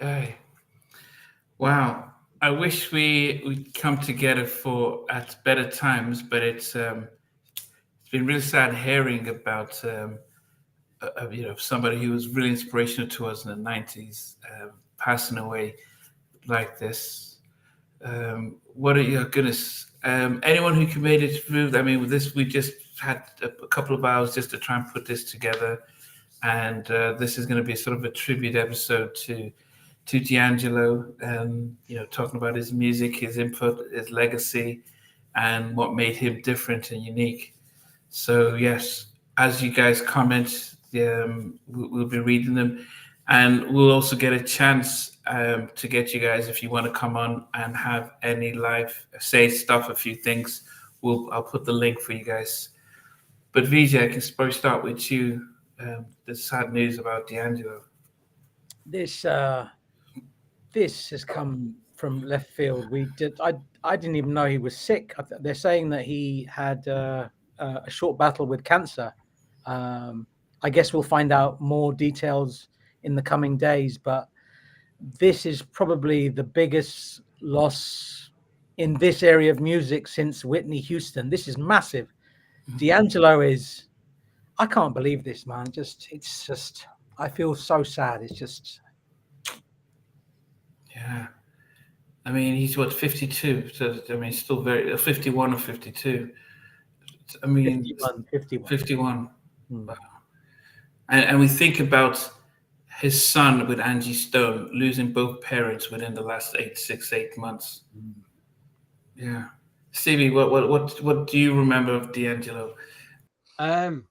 Aye. Wow. I wish we'd come together for at better times, but it's been really sad hearing about somebody who was really inspirational to us in the '90s passing away like this. What are your goodness? Anyone who can made it through? I mean, with this, we just had a couple of hours just to try and put this together, and this is going to be sort of a tribute episode to D'Angelo. Talking about his music, his input, his legacy, and what made him different and unique. So yes, as you guys comment, we'll be reading them, and we'll also get a chance to get you guys if you want to come on and have any live say stuff, a few things. I'll put the link for you guys. But VJ, I can probably start with you. The sad news about D'Angelo. This this has come from left field. I didn't even know he was sick. They're saying that he had a short battle with cancer. I guess we'll find out more details in the coming days, but this is probably the biggest loss in this area of music since Whitney Houston. This is massive. D'Angelo is, I can't believe this, man. It's just, I feel so sad. It's just, yeah. I mean, he's what, 52? So I mean, still very 51 or 52. I mean, 51. 51. Wow. And we think about his son with Angie Stone losing both parents within the last 8 months. Yeah, Stevie, what do you remember of D'Angelo? And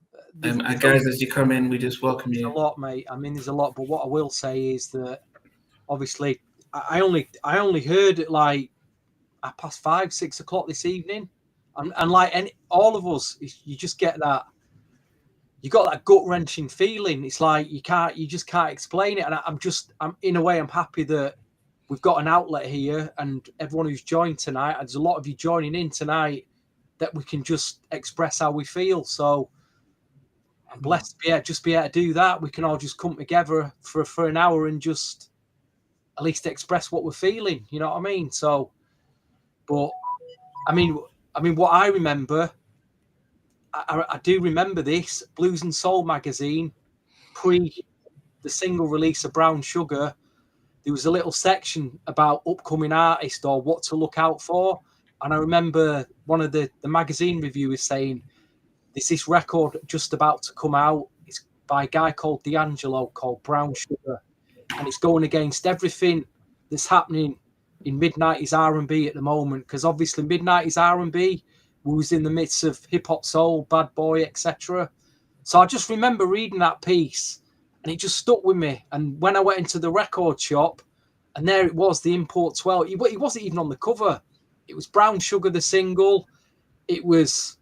guys, as you come in, we just welcome you. A lot, mate. I mean, there's a lot, but what I will say is that obviously I only heard it like at past 5, 6 o'clock this evening, and like all of us, you just get that. You got that gut wrenching feeling. It's like you just can't explain it. And I'm in a way, I'm happy that we've got an outlet here, and everyone who's joined tonight, there's a lot of you joining in tonight, that we can just express how we feel. So I'm blessed to be able to do that. We can all just come together for an hour and just at least express what we're feeling. You know what I mean? So, but I mean, what I remember. I do remember this Blues and Soul magazine, pre the single release of Brown Sugar. There was a little section about upcoming artists or what to look out for. And I remember one of the magazine reviewers saying, there's this record just about to come out. It's by a guy called D'Angelo, called Brown Sugar. And it's going against everything that's happening in mid-90s R&B at the moment. Because obviously mid-90s R&B, we was in the midst of hip-hop soul, Bad Boy, etc. So I just remember reading that piece, and it just stuck with me. And when I went into the record shop, and there it was, the Import 12. It wasn't even on the cover. It was Brown Sugar, the single. It was.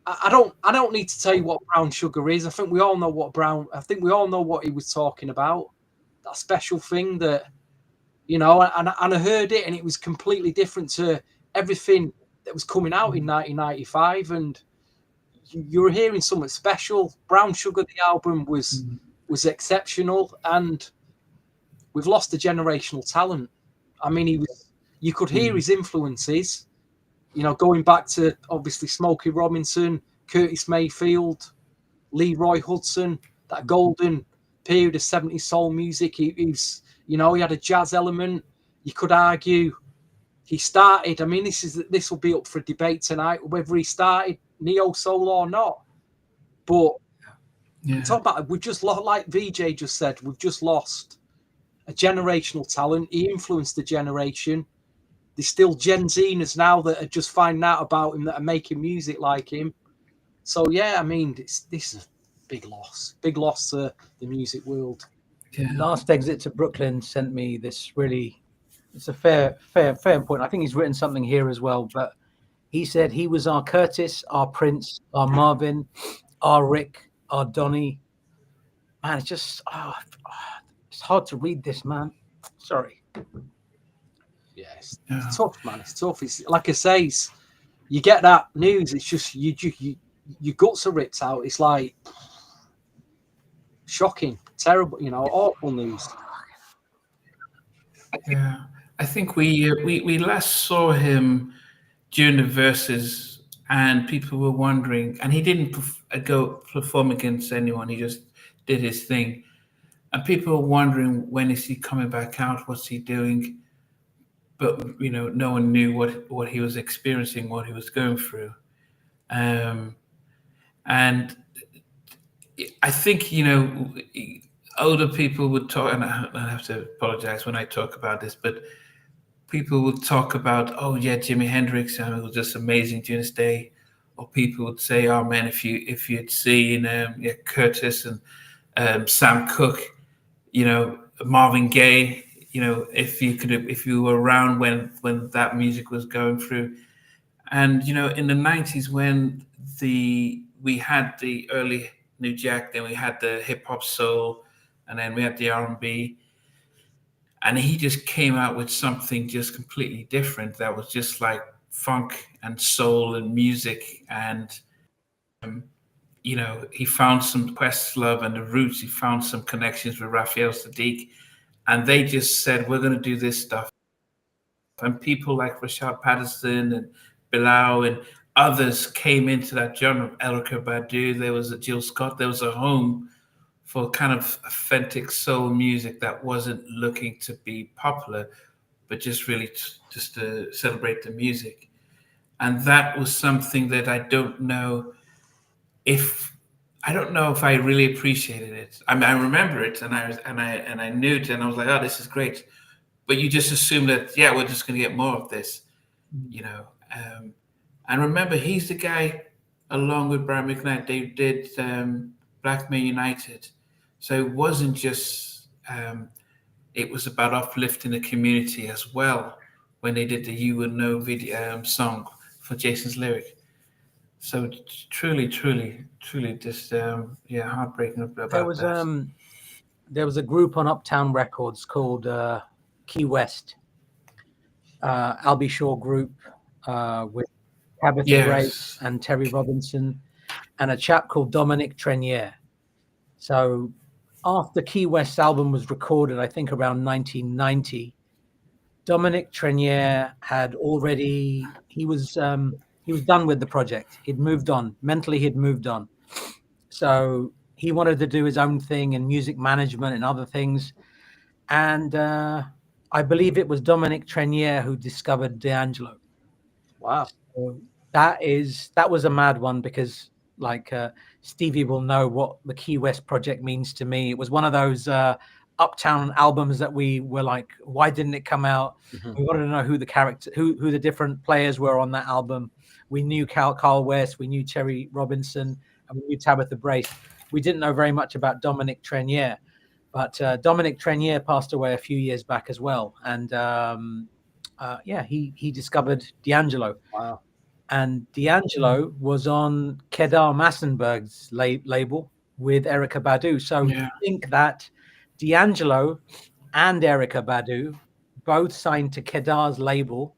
I don't need to tell you what Brown Sugar is. I think we all know what he was talking about. That special thing that, and I heard it, and it was completely different to everything that was coming out in 1995, and you were hearing something special. Brown Sugar, the album was exceptional, and we've lost a generational talent. I mean, you could hear his influences, going back to obviously Smokey Robinson, Curtis Mayfield, Leroy Hudson, that golden period of 70s soul music. He had a jazz element. You could argue he started. I mean, this will be up for debate tonight whether he started neo soul or not. But talk about, we just lost, like VJ just said, we've just lost a generational talent. He influenced the generation. There's still Gen Zers now that are just finding out about him, that are making music like him. So yeah, I mean, this is a big loss to the music world. Yeah. Last Exit to Brooklyn sent me this really. It's a fair point. I think he's written something here as well, but he said he was our Curtis, our Prince, our Marvin, our Rick, our Donny. Man, it's just it's hard to read this, man. Sorry. Yes, it's tough, man. It's tough. It's like I say, you get that news. It's just your guts are ripped out. It's like shocking, terrible. Awful news. Yeah, I think we last saw him during the verses, and people were wondering, and he didn't go perform against anyone. He just did his thing, and people were wondering, when is he coming back out? What's he doing? But no one knew what he was experiencing, what he was going through. And I think older people would talk, and I have to apologize when I talk about this, but people would talk about, oh yeah, Jimi Hendrix, it was just amazing during his day. Or people would say, oh man, if you'd seen Curtis and Sam Cooke, Marvin Gaye, if you were around when that music was going through. And in the 90s, when we had the early New Jack, then we had the hip hop soul, and then we had the R&B, and he just came out with something just completely different that was just like funk and soul and music. And he found some Questlove and the Roots. He found some connections with Raphael Sadiq, and they just said, we're going to do this stuff. And people like Rashad Patterson and Bilal and others came into that genre. Erica Badu, there was a Jill Scott. There was a home for kind of authentic soul music that wasn't looking to be popular, but just really just to celebrate the music. And that was something that I don't know if I really appreciated it. I mean, I remember it, and I knew it, and I was like, oh, this is great. But you just assume that, yeah, we're just going to get more of this, you know. And remember, he's the guy, along with Brian McKnight, they did Black Men United. So it wasn't just, it was about uplifting the community as well when they did the You Would Know video song for Jason's lyric. So truly, truly, truly just, heartbreaking about that. There was a group on Uptown Records called Key West, Albie Shaw group with Tabitha Brace and Terry Robinson, and a chap called Dominic Trenier. So after Key West's album was recorded, I think around 1990, Dominic Trenier had already, he was done with the project. He'd moved on. Mentally, he'd moved on. So he wanted to do his own thing in music management and other things. And I believe it was Dominic Trenier who discovered DAngelo. Wow. So that was a mad one, because Stevie will know what the Key West project means to me. It was one of those Uptown albums that we were like, why didn't it come out? Mm-hmm. We wanted to know who the different players were on that album. We knew Carl West, we knew Terry Robinson, and we knew Tabitha Brace. We didn't know very much about Dominic Trenier, but Dominic Trenier passed away a few years back as well. And he discovered DAngelo. Wow. And DAngelo was on Kedar Massenberg's label with Erica Badu. So to think that DAngelo and Erica Badu both signed to Kedar's label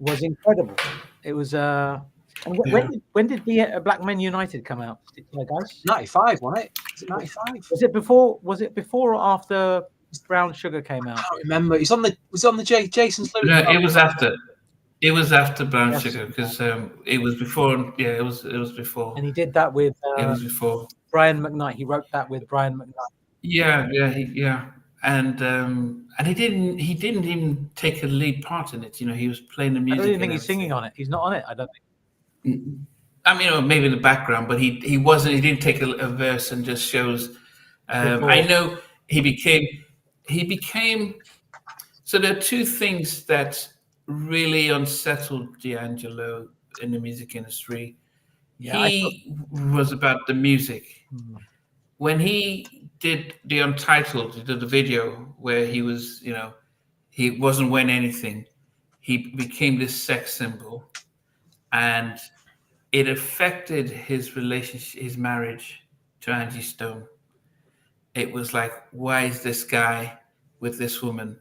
was incredible. It was when did the Black Men United come out, guys? 95, wasn't it? Was it 95? Was it before or after Brown Sugar came out? I can't remember. Was on the Jason's lyrics. No, it was after. It was after Brown Sugar, because it was before. Yeah, it was before. And he did that with. It was before Brian McKnight. He wrote that with Brian McKnight. Yeah. And he didn't even take a lead part in it. He was playing the music. I don't even think he's singing on it. He's not on it, I don't think. I mean, maybe in the background, but he wasn't. He didn't take a verse and just shows. I know he became. So there are two things that really unsettled DAngelo in the music industry. Yeah, he was about the music. When he did the Untitled, he did the video where he was, he wasn't wearing anything. He became this sex symbol, and it affected his relationship, his marriage to Angie Stone. It was like, why is this guy with this woman?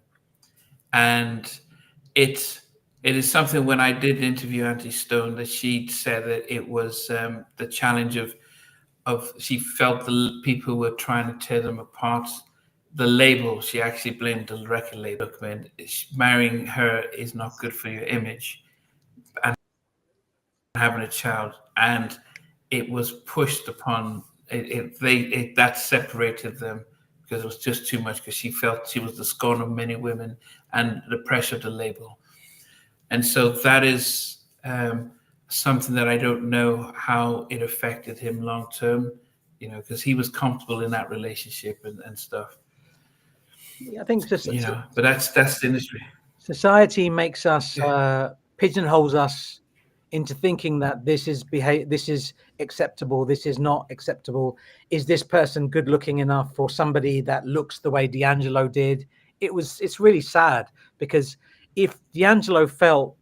And it is something, when I did interview Angie Stone, that she said that it was the challenge of she felt the people were trying to tear them apart, the label. She actually blamed the record label. Look, man, marrying her is not good for your image, and having a child, and it was pushed upon. That separated them because it was just too much. Because she felt she was the scorn of many women, and the pressure of the label, and so that is something that I don't know how it affected him long term. Because he was comfortable in that relationship and stuff. I think just but that's the industry. Society makes us pigeonholes us into thinking that this is acceptable, this is not acceptable. Is this person good looking enough for somebody that looks the way DAngelo did? It's really sad, because if DAngelo felt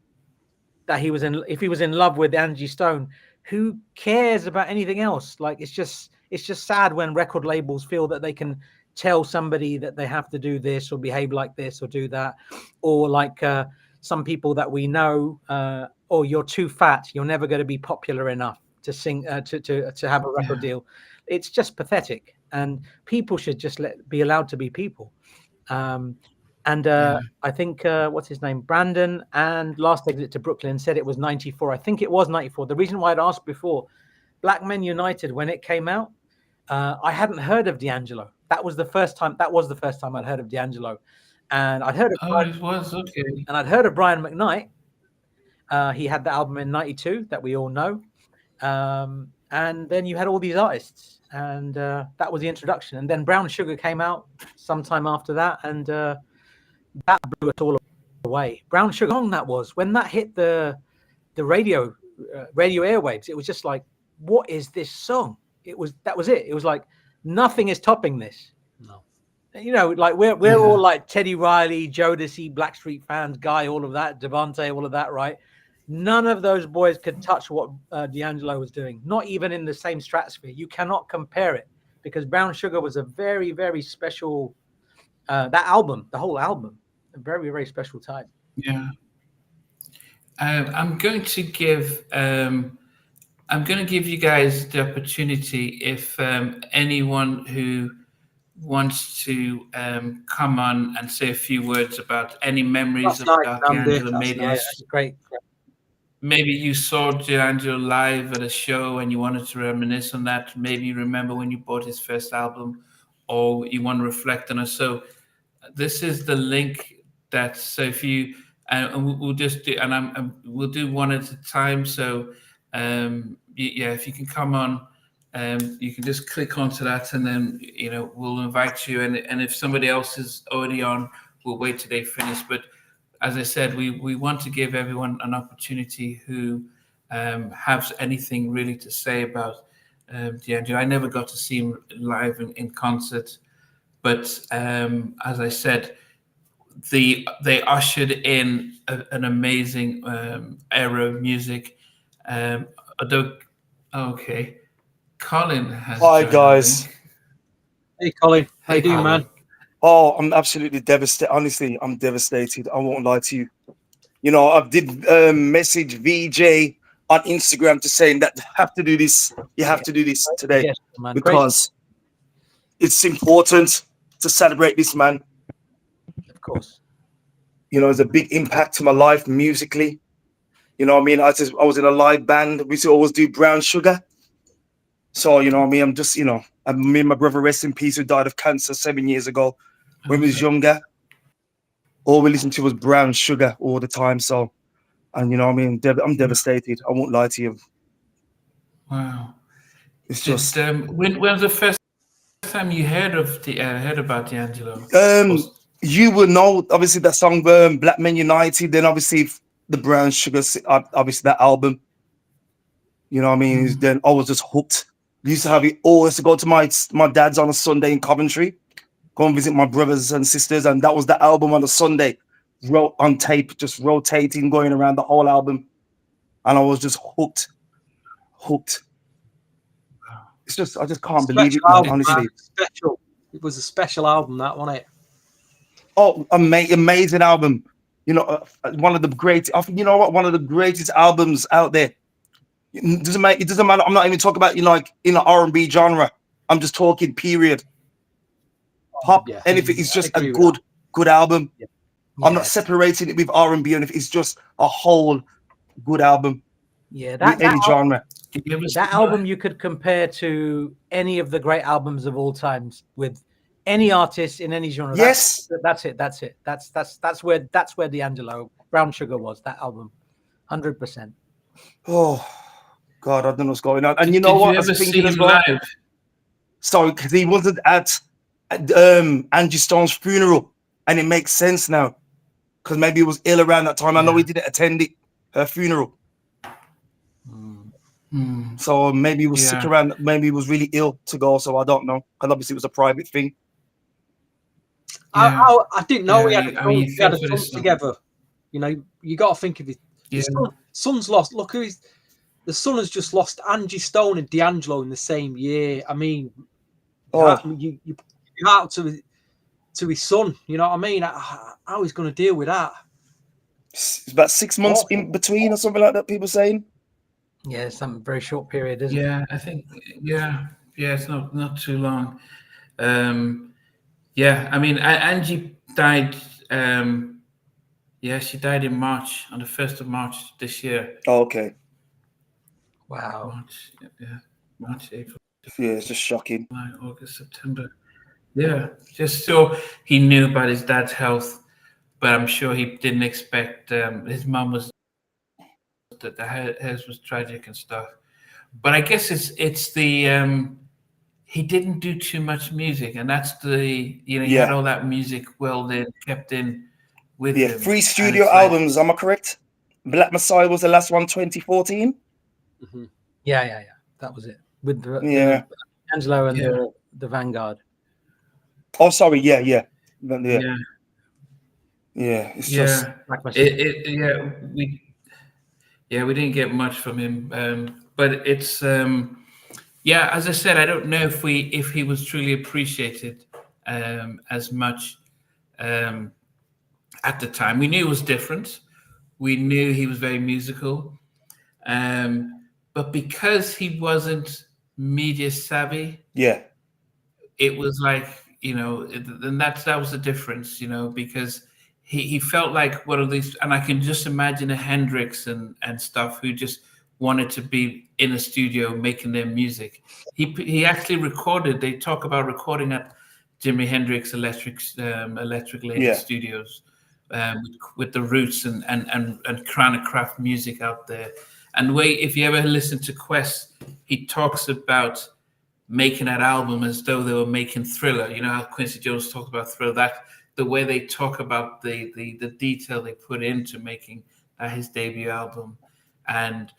that if he was in love with Angie Stone, who cares about anything else? Like, it's just sad when record labels feel that they can tell somebody that they have to do this or behave like this or do that, or like some people that we know, or you're too fat, you're never going to be popular enough to sing, to have a record deal. It's just pathetic, and people should just be allowed to be people. I think what's his name, Brandon, and Last Exit to Brooklyn said it was 94. I think it was 94. The reason why I'd asked before, Black Men United, when it came out, I hadn't heard of DAngelo. That was the first time I'd heard of DAngelo, and I'd heard of It was okay. And I'd heard of Brian McKnight. He had the album in '92 that we all know, and then you had all these artists, and that was the introduction. And then Brown Sugar came out sometime after that, and that blew us all away. Brown Sugar song that was, when that hit the radio airwaves, it was just like, what is this song? That was it. It was like, nothing is topping this. No. Like we're all like Teddy Riley, Jodeci, Blackstreet fans, Guy, all of that, Devante, all of that, right? None of those boys could touch what DAngelo was doing, not even in the same stratosphere. You cannot compare it, because Brown Sugar was a very, very special, that album, the whole album, a very, very special time. Yeah. I'm going to give you guys the opportunity, if anyone who wants to come on and say a few words about any memories about DAngelo. Maybe that's great. Maybe you saw DAngelo live at a show and you wanted to reminisce on that. Maybe you remember when you bought his first album, or you want to reflect on it. So this is the link. So if you and we'll just do, and we'll do one at a time. So if you can come on, you can just click onto that, and then we'll invite you. And if somebody else is already on, we'll wait till they finish. But as I said, we want to give everyone an opportunity who has anything really to say about DAngelo. I never got to see him live in concert, but as I said, they ushered in an amazing era of music. Okay, Colin has. Hi guys. Hey Colin, how you doing, man? Oh, I'm absolutely devastated. Honestly, I'm devastated. I won't lie to you. I did message VJ on Instagram to saying that you have to do this today, yes, man. because it's important to celebrate this man. Of course. It's a big impact to my life musically. I was in a live band. We used to always do Brown Sugar. So, I'm just, me and my brother, rest in peace, who died of cancer 7 years ago. When we was younger, all we listened to was Brown Sugar all the time. So, and I'm devastated. I won't lie to you. Wow. It's just. When was the first time you heard about DAngelo? You will know, obviously, that song, Black Men United, then obviously the Brown Sugar, obviously that album. Then I was just hooked. We used to have it always to go to my dad's on a Sunday in Coventry, go and visit my brothers and sisters, and that was the album on a Sunday, on tape, just rotating, going around the whole album, and I was just hooked. It's just, I just can't believe it, man, honestly. Special. It was a special album, that, wasn't it? Oh, amazing album. One of the great. One of the greatest albums out there. It doesn't matter. I'm not even talking about in the R&B genre. I'm just talking period. pop, Yeah, and if it is I just a agree with good album. Yeah. I'm not separating it with R&B, and if it's just a whole good album Yeah, with any genre. Did you ever see that album you could compare to any of the great albums of all times with any artist in any genre. Yes. That's it. That's where D'Angelo Brown Sugar was, that album. 100%. Oh God, I don't know what's going on. And you Did know you what? I ever was see thinking as him well. live? Sorry, because he wasn't at Angie Stone's funeral, and it makes sense now because maybe he was ill around that time. I know he didn't attend her funeral, so maybe he was sick around. Maybe he was really ill to go. So I don't know, because obviously it was a private thing. Yeah. I didn't know we had I mean, you we had a feel for son this song. together. You know, you got to think of it. Yeah. Son's lost. Look who he's. The son has just lost Angie Stone and D'Angelo in the same year. I mean, you put your heart to his son. You know what I mean? How he's going to deal with that? It's about 6 months in between or something like that. People saying. Yeah, some very short period, isn't it? Yeah, I think. Yeah, it's not too long. Yeah, I mean, Angie died. She died in March, on the 1st of March this year. Oh, okay. Wow. March, April. Yeah, it's just shocking. August, September. Yeah, just so he knew about his dad's health, but I'm sure he didn't expect. His mum was that hers was tragic and stuff. But I guess it's the he didn't do too much music, and that's the he had all that music kept in with him. 3 studio albums. Am I correct? Black Messiah was the last one, 2014. Mm-hmm. Yeah. That was it with the Angelo and the Vanguard. Oh, sorry. Yeah. It's just we didn't get much from him, but it's as I said, I don't know if he was truly appreciated as much at the time. We knew it was different. We knew he was very musical, but because he wasn't media savvy, it was like, and that was the difference, because he felt like one of these, and I can just imagine a Hendrix and stuff who just wanted to be in a studio making their music. He actually recorded. They talk about recording at Jimi Hendrix Electric Lady Studios with the Roots and trying to craft music out there. And if you ever listen to Quest, he talks about making that album as though they were making Thriller. You know how Quincy Jones talked about Thriller, that the way they talk about the detail they put into making his debut album. And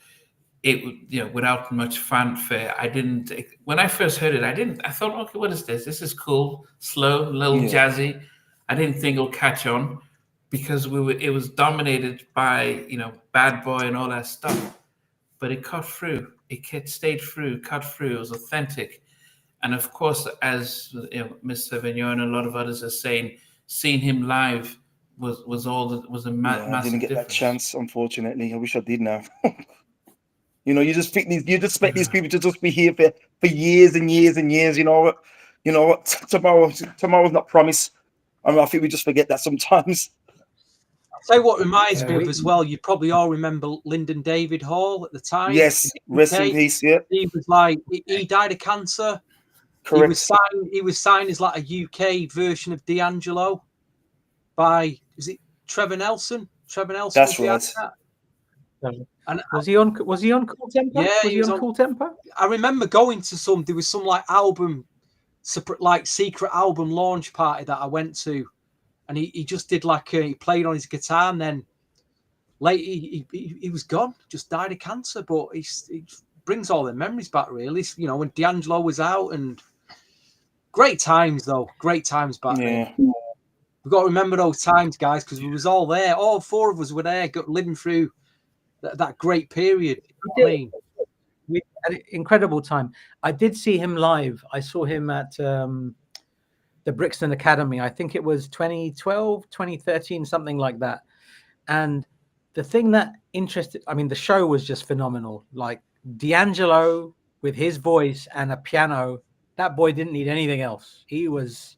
it, without much fanfare, when I first heard it, I thought, okay, what is this? This is cool, slow, a little jazzy. I didn't think it'll catch on because it was dominated by, Bad Boy and all that stuff. But it cut through. It stayed through, cut through. It was authentic. And of course, as Mr. Vigneault and a lot of others are saying, seeing him live was a massive I didn't get difference. that chance, unfortunately. I wish I did now. You just expect these people to just be here for years and years and years. You know what? Tomorrow's not promised. I think we just forget that sometimes. I'll tell you what reminds me of as well. You probably all remember Lyndon David Hall at the time. Yes, rest in peace. Yeah, he was like he died of cancer. Correct. He was signed as like a UK version of D'Angelo by, is it Trevor Nelson? Trevor Nelson. That's right. And was he on Cool Temper? Yeah, was he on Cool Temper? I remember going to there was some like secret album launch party that I went to, and he just did he played on his guitar, and then late he was gone, just died of cancer. But he brings all the memories back, really. When D'Angelo was out, and great times back then. We've got to remember those times, guys, because we was all there. All 4 of us were there, living through that great period. We had an incredible time. I did see him live. I saw him at the Brixton Academy. I think it was 2012, 2013, something like that. And the thing that the show was just phenomenal. Like D'Angelo with his voice and a piano, that boy didn't need anything else. He was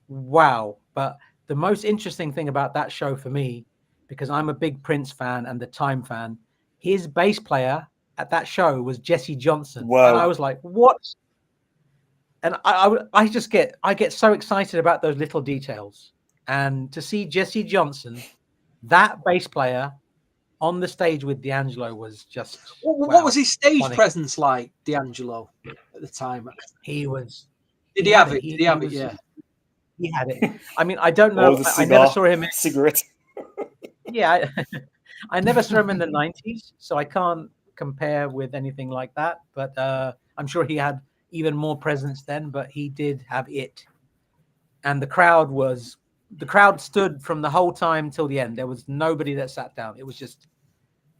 wow. But the most interesting thing about that show for me, because I'm a big Prince fan and the Time fan, his bass player at that show was Jesse Johnson. Wow. And I was like, what? And I just get so excited about those little details. And to see Jesse Johnson, that bass player, on the stage with DAngelo was just What was his stage funny. presence like, DAngelo, at the time? He was. Did he have it? Did he have it? was, Yeah. He had it. I mean, I don't know. All the I never cigar, saw him. cigarette. Yeah, I never saw him in the 90s, so I can't compare with anything like that. But I'm sure he had even more presence then. But he did have it, and the crowd stood from the whole time till the end. There was nobody that sat down. It was just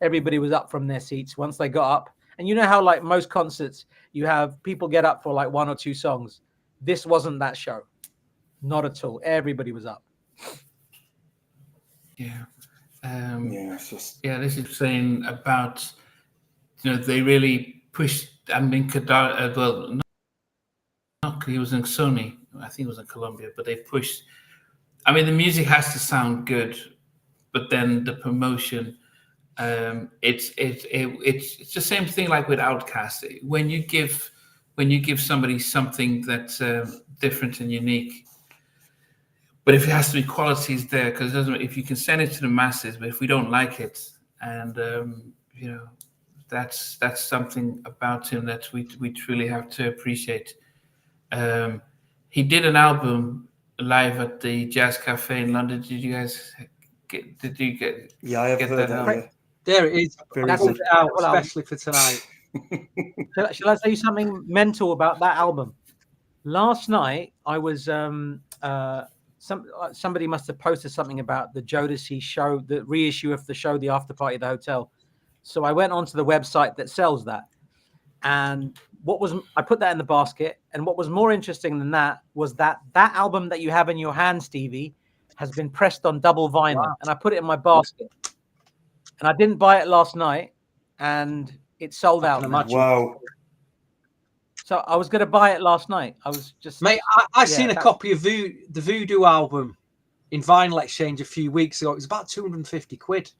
everybody was up from their seats once they got up. And you know how, like most concerts, you have people get up for like one or two songs. This wasn't that show. Not at all. Everybody was up. Yeah. Yeah, it's just Yeah, this is saying about, they really pushed. I mean, well, not he was in Sony. I think it was in Colombia, but they pushed. I mean, the music has to sound good, but then the promotion, it's the same thing like with Outkast. When you give somebody something that's different and unique. But if it has to be qualities there, because it doesn't. If you can send it to the masses, but if we don't like it, and that's something about him that we truly have to appreciate. He did an album live at the Jazz Cafe in London. Did you guys get? Did you get? yeah, I have get heard that that. Yeah. There it is. Very I good. put it out especially for tonight. Shall I tell you something mental about that album? Last night, I was somebody must have posted something about the Jodeci show, the reissue of the show, The After Party at the Hotel. So I went onto the website that sells that, and I put that in the basket. And what was more interesting than that was that album that you have in your hand, Stevie, has been pressed on double vinyl. Wow. And I put it in my basket. And I didn't buy it last night, and it sold out. Wow. So I was going to buy it last night. I was just... Mate, I seen a copy of the Voodoo album in Vinyl Exchange a few weeks ago. It was about 250 quid.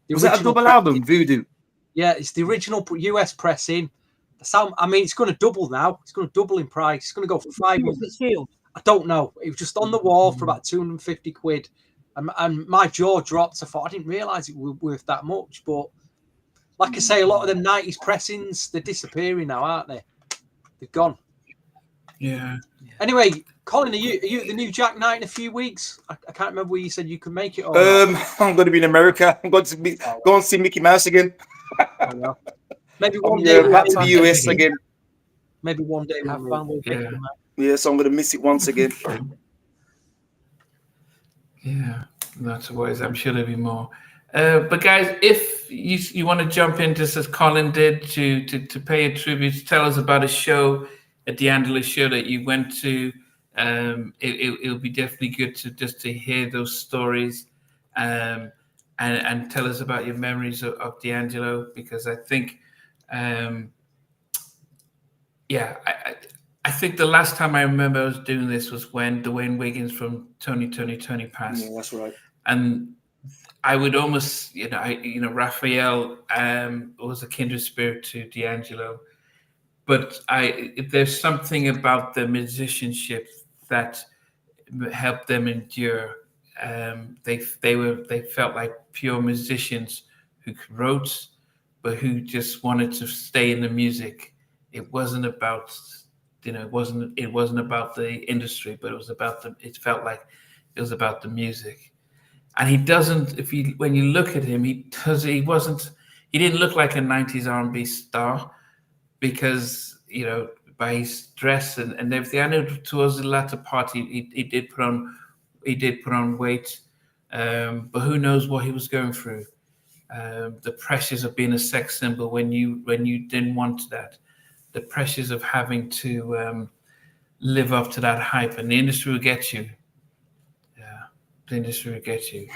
Was that a double album, Voodoo? Yeah, it's the original US pressing. The sound, I mean, it's going to double now. It's going to double in price. It's going to go for 5 months. I don't know. It was just on the wall for about 250 quid. And my jaw dropped. I thought, I didn't realise it was worth that much. But like I say, a lot of them 90s pressings, they're disappearing now, aren't they? They've gone. Yeah. Anyway, Colin, are you at the New Jack Night in a few weeks? I can't remember where you said you could make it. Or I'm going to be in America. I'm going to go and see Mickey Mouse again. Maybe one day. Back to the US again. Maybe one day. Have fun with Mickey Mouse. Yeah, so I'm going to miss it once again. Yeah, that's always. I'm sure there'll be more. But guys, if you want to jump in just as Colin did to pay a tribute, tell us about a show, a DAngelo show that you went to. It'll be definitely good to hear those stories, and tell us about your memories of DAngelo, because I think, I think the last time I remember I was doing this was when Dwayne Wiggins from Tony passed. Yeah, that's right. And I would almost, Raphael was a kindred spirit to DAngelo, but there's something about the musicianship that helped them endure. They felt like pure musicians who wrote, but who just wanted to stay in the music. It wasn't about, it wasn't about the industry, but it felt like it was about the music. And he doesn't, when you look at him, he didn't look like a 90s R&B star, because, by his dress and everything. I know towards the latter part, he did put on weight, but who knows what he was going through. The pressures of being a sex symbol when you didn't want that, the pressures of having to live up to that hype, and the industry will get you. The industry will get you.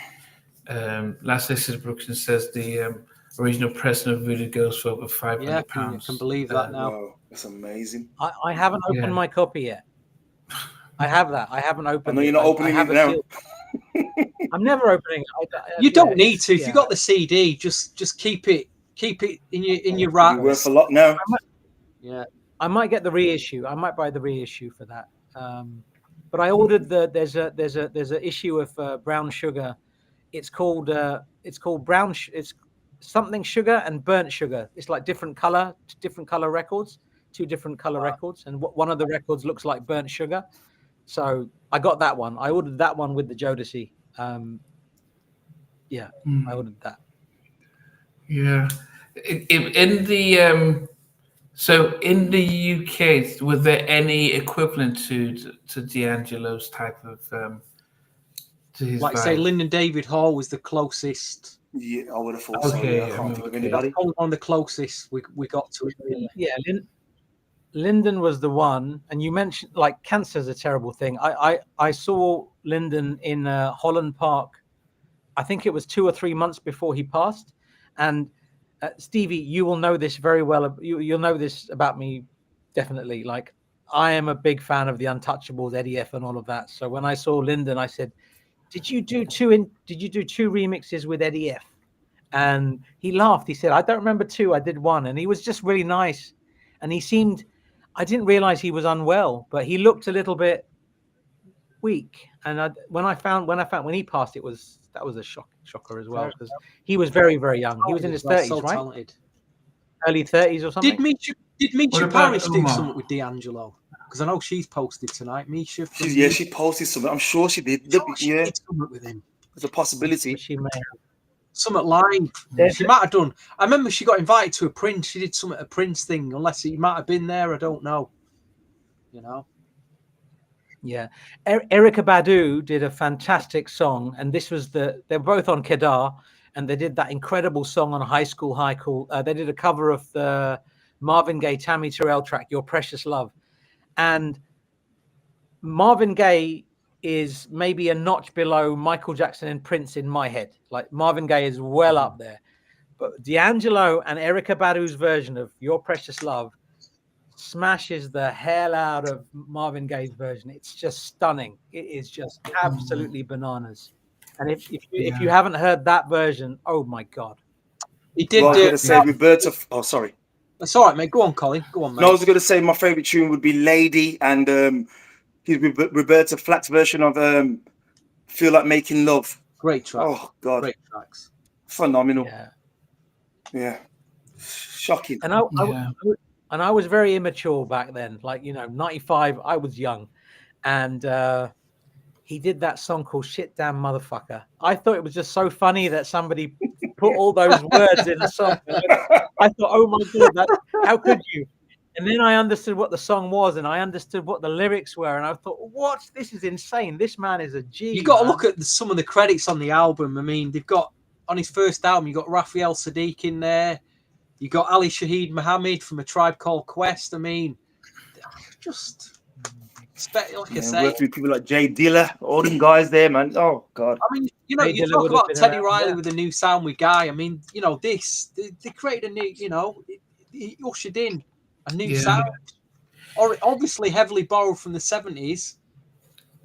Last Listen Brooklyn says the original pressing of Voodoo goes for over £500. Yeah, I can believe that now. Wow, that's amazing. I haven't opened my copy yet. I have that. I haven't opened. I know you're not opening have it a now. seal. I'm never opening it. You Yeah, don't need to. If yeah. you got the CD, just keep it in your It'd rack. be worth a lot now. Yeah. I might get the reissue. I might buy the reissue for that. But I ordered there's a issue of Brown Sugar. It's called brown. It's something sugar and burnt sugar. It's like different color records, two different color records, and one of the records looks like burnt sugar. So I got that one. I ordered that one with the Jodeci. Yeah, I ordered that. Yeah, in the so in the UK, was there any equivalent to DAngelo's type of to his Like vibe? say, Lyndon David Hall was the closest. Yeah, I would have thought so. Okay, Yeah, I can't think of okay. That's anybody. probably one of the closest we got to it. Really. Yeah, Lyndon was the one, and you mentioned like cancer is a terrible thing. I saw Lyndon in Holland Park. I think it was 2 or 3 months before he passed. And Stevie, you will know this very well. You'll know this about me, definitely. Like I am a big fan of the Untouchables, Eddie F, and all of that. So when I saw Lyndon, I said, "Did you do two remixes with Eddie F?" And he laughed. He said, "I don't remember two. I did one." And he was just really nice. And he seemed. I didn't realize he was unwell, but he looked a little bit weak. And when he passed, that was a shocker as well, because he was very, very young. He was in his 30s, so right? Talented. Early 30s or something. Did Misha What about Parrish do Umar? something with DAngelo? Because I know she's posted tonight. Misha. She posted something. I'm sure she did. She Yeah, did something with him. there's a possibility. She may have. Something live. There's- She might have done. I remember she got invited to a Prince. She did something at a Prince thing, unless he might have been there. I don't know. You know. Yeah, Erykah Badu did a fantastic song, and this was they're both on Kedar, and they did that incredible song on High School High Call. They did a cover of the Marvin Gaye, Tammy Terrell track, Your Precious Love. And Marvin Gaye is maybe a notch below Michael Jackson and Prince in my head. Like Marvin Gaye is well up there. But DAngelo and Erykah Badu's version of Your Precious Love smashes the hell out of Marvin Gaye's version. It's just stunning. It is just absolutely bananas. And if you haven't heard that version, oh my God. He did. Well, I was going to say Roberta. Oh, sorry. That's all right, mate. Go on, Colin. Go on, mate. No, I was going to say my favorite tune would be Lady, and his Roberta Flack's version of Feel Like Making Love. Great track. Oh God, Great tracks. Phenomenal. Yeah. Yeah, shocking. And I was very immature back then. Like, 95, I was young. And he did that song called Shit Damn Motherfucker. I thought it was just so funny that somebody put all those words in a song. I thought, oh my God, how could you? And then I understood what the song was, and I understood what the lyrics were, and I thought, what? This is insane. This man is a G. You got to look at some of the credits on the album. I mean, they've got on his first album, you got Raphael Sadiq in there. You got Ali Shaheed Muhammad from A Tribe Called Quest. I mean, just like I say, work with people like Jay Dilla, all them guys there, man. Oh God. I mean, you Jay talk Dilla about would've been Teddy around, Riley yeah. with a new sound with Guy. I mean, they created a new, he ushered in a new sound. Or obviously heavily borrowed from the 70s.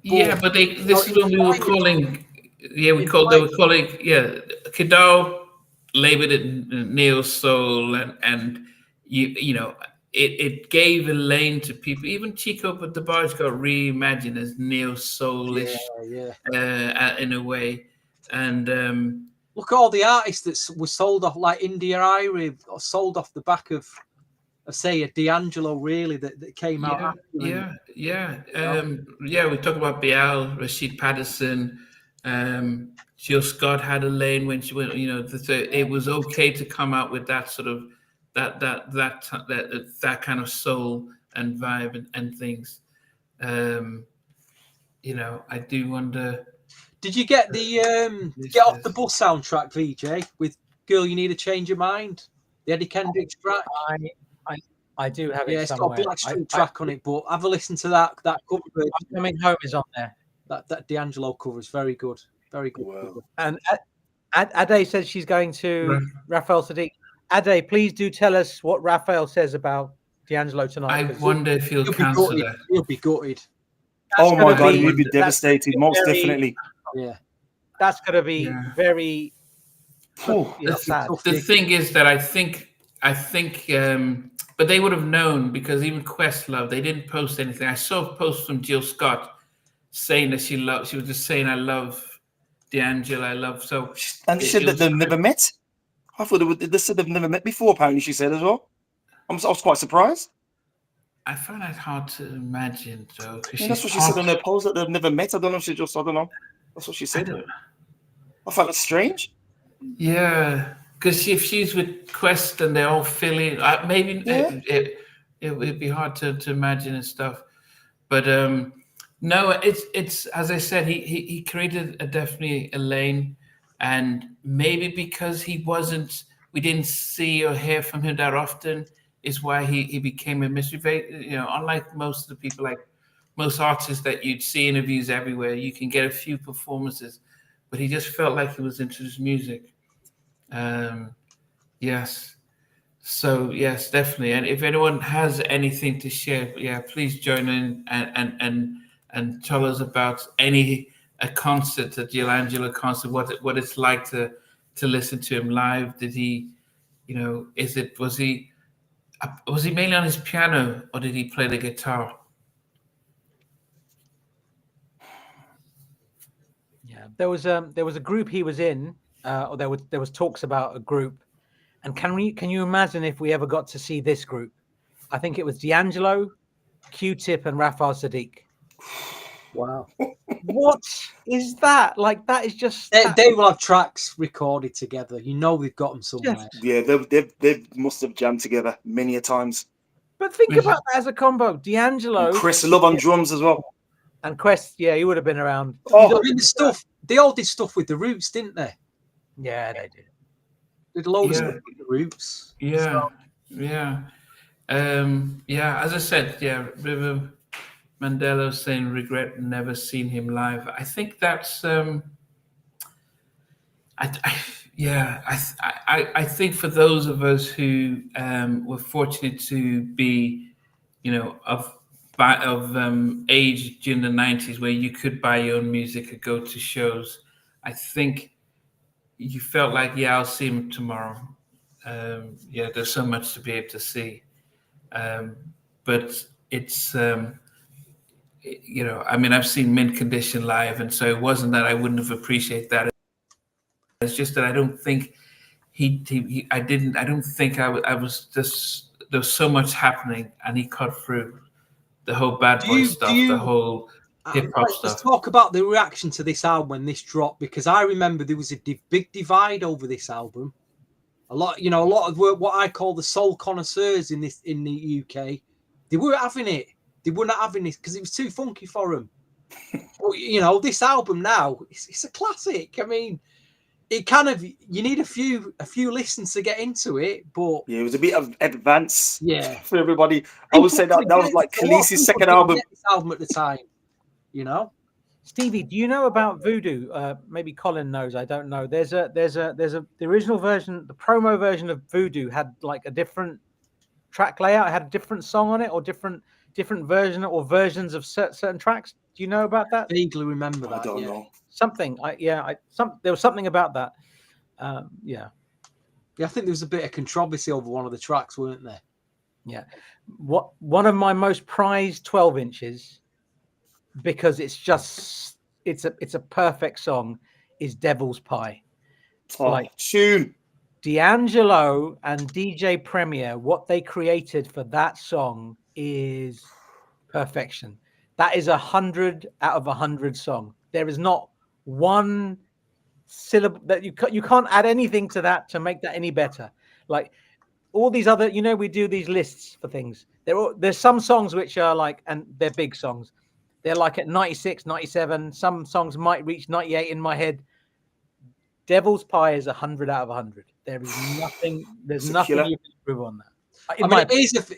Yeah, but this is what we were calling. Yeah, they were calling. Yeah, Kedar labeled it neo soul, and it gave a lane to people. Even Chico but the Barge got reimagined as neo soulish, in a way. And look at all the artists that were sold off, like India Irie, sold off the back of say a DAngelo, really, that came out after. We talk about Bial, Rashid Patterson, Jill Scott had a lane when she went. It was okay to come out with that sort of that kind of soul and vibe and things. I do wonder. Did you get the Get Off the Bus soundtrack, VJ, with "Girl You Need a Change Your Mind"? The Eddie Kendricks track. I do have it. Yeah, it's somewhere. got a Blackstreet track on it, but have a listen to that cover. I'm Coming Home is on there. That DAngelo cover is very good. Very good. Wow. And Ade says she's going to Raphael Sadiq. Ade, please do tell us what Raphael says about DAngelo tonight. I wonder if he'll cancel that. He'll be gutted. Oh my gonna God, be- you'd be that's devastated, most very- definitely. Yeah. That's going to be Yeah. very Phew. Tough The gig. thing is that I think, but they would have known because even Questlove, they didn't post anything. I saw a post from Jill Scott saying that she was just saying, I love DAngelo, I love, so. And she said that they've never met. I thought they said they've never met before, apparently, she said as well. I was quite surprised. I find that hard to imagine, though. Yeah, that's what she said on their post, that they've never met. I don't know if I don't know. That's what she said. I found that strange. Yeah, because if she's with Quest and they're all feeling, maybe Yeah. it would be hard to imagine and stuff. But no, it's as I said, he created definitely a lane, and maybe because we didn't see or hear from him that often, is why he became a mystery. You know, unlike most of the people, like most artists that you'd see interviews everywhere, you can get a few performances, but he just felt like he was into his music. Yes. So yes, definitely. And if anyone has anything to share, yeah, please join in and tell us about a concert, a DAngelo concert, what it's like to listen to him live. Did he, was he mainly on his piano or did he play the guitar? Yeah, there was a group he was in, or there was talks about a group, and can you imagine if we ever got to see this group? I think it was DAngelo, Q-Tip, and Raphael Sadiq. Wow. What is that? Like, that is just They will have tracks recorded together. You know they've got them somewhere. Yeah, they must have jammed together many a times. But think about that as a combo: DAngelo, Chris Love on drums as well. and Quest. Yeah, he would have been around. I mean, the stuff they all did stuff with the Roots, didn't they? Yeah, they did. Did loads of stuff with the Roots. Yeah, yeah. As I said, River Mandela saying regret never seen him live. I think that's I think for those of us who were fortunate to be, of age during the 90s where you could buy your own music or go to shows, I think you felt like, I'll see him tomorrow. There's so much to be able to see. But it's, I've seen Mint Condition live, and so it wasn't that I wouldn't have appreciated that. It's just that I don't think I don't think I was just, there was so much happening, and he cut through the whole bad boy stuff, the whole hip hop stuff. Let's talk about the reaction to this album when this dropped, because I remember there was a big divide over this album. A lot of what I call the soul connoisseurs in the UK, they weren't having it. They were not having this because it was too funky for them. But this album now, it's a classic. I mean, it kind of, you need a few listens to get into it, but yeah, it was a bit of advance. Yeah, for everybody. I would say that was like Khaleesi's second album. This album at the time, Stevie, do you know about Voodoo? Maybe Colin knows. I don't know. There's the original version, the promo version of Voodoo had like a different track layout. It had a different song on it, or different version or versions of certain tracks. Do you know about that? Vaguely remember that. I don't know. Something. There was something about that. Yeah, I think there was a bit of controversy over one of the tracks, weren't there? Yeah. One of my most prized 12 inches, because it's a perfect song, is Devil's Pie. Tune. DAngelo and DJ Premier, what they created for that song is perfection. That is 100 out of 100 song. There is not one syllable that you can't add anything to that to make that any better. Like all these other, we do these lists for things. There's some songs which are like, and they're big songs. They're like at 96, 97. Some songs might reach 98 in my head. Devil's Pie is 100 out of 100. There is nothing. There's nothing you can improve on that.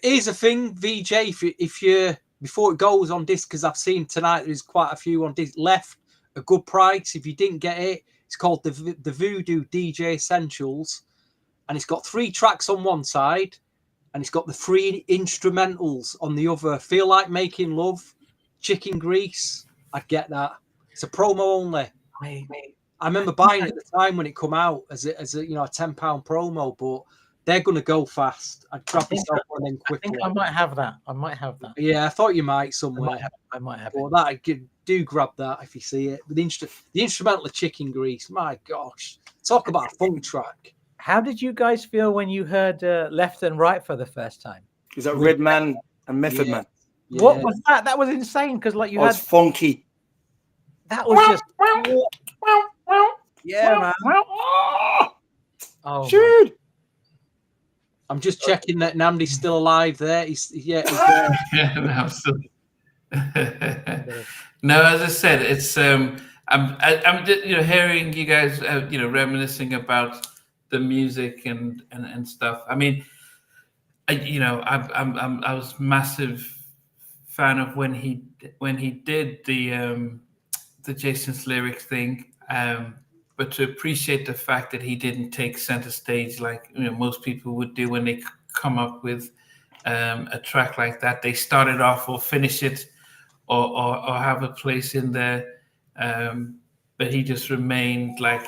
Here's a thing, VJ. If you before it goes on disc, because I've seen tonight there's quite a few on disc left. A good price. If you didn't get it, it's called the Voodoo DJ Essentials, and it's got 3 tracks on one side, and it's got the 3 instrumentals on the other. Feel Like Making Love, chicken grease, I'd get that. It's a promo only. I I remember buying it at the time when it come out as a £10 promo, but they're gonna go fast. I'd grab myself one then I quickly. think I might have that. I might have that. Yeah, I thought you might somewhere. I might have it. But that do grab that if you see it. The instrumental of Chicken Grease, my gosh, talk about a funk track. How did you guys feel when you heard Left and Right for the first time? Is that Redman and Method Yeah. Man? Yeah. What was that? That was insane because like you Oh, had it's funky. that was just yeah, man. Oh, Shoot. I'm just checking that Namdi's still alive there. He's there. Yeah, no, so, no, as I said, it's I'm just, hearing you guys reminiscing about the music and stuff. I mean, I was massive fan of when he did the Jason's lyrics thing, but to appreciate the fact that he didn't take center stage like most people would do when they come up with a track like that. They start it off or finish it or have a place in there, but he just remained like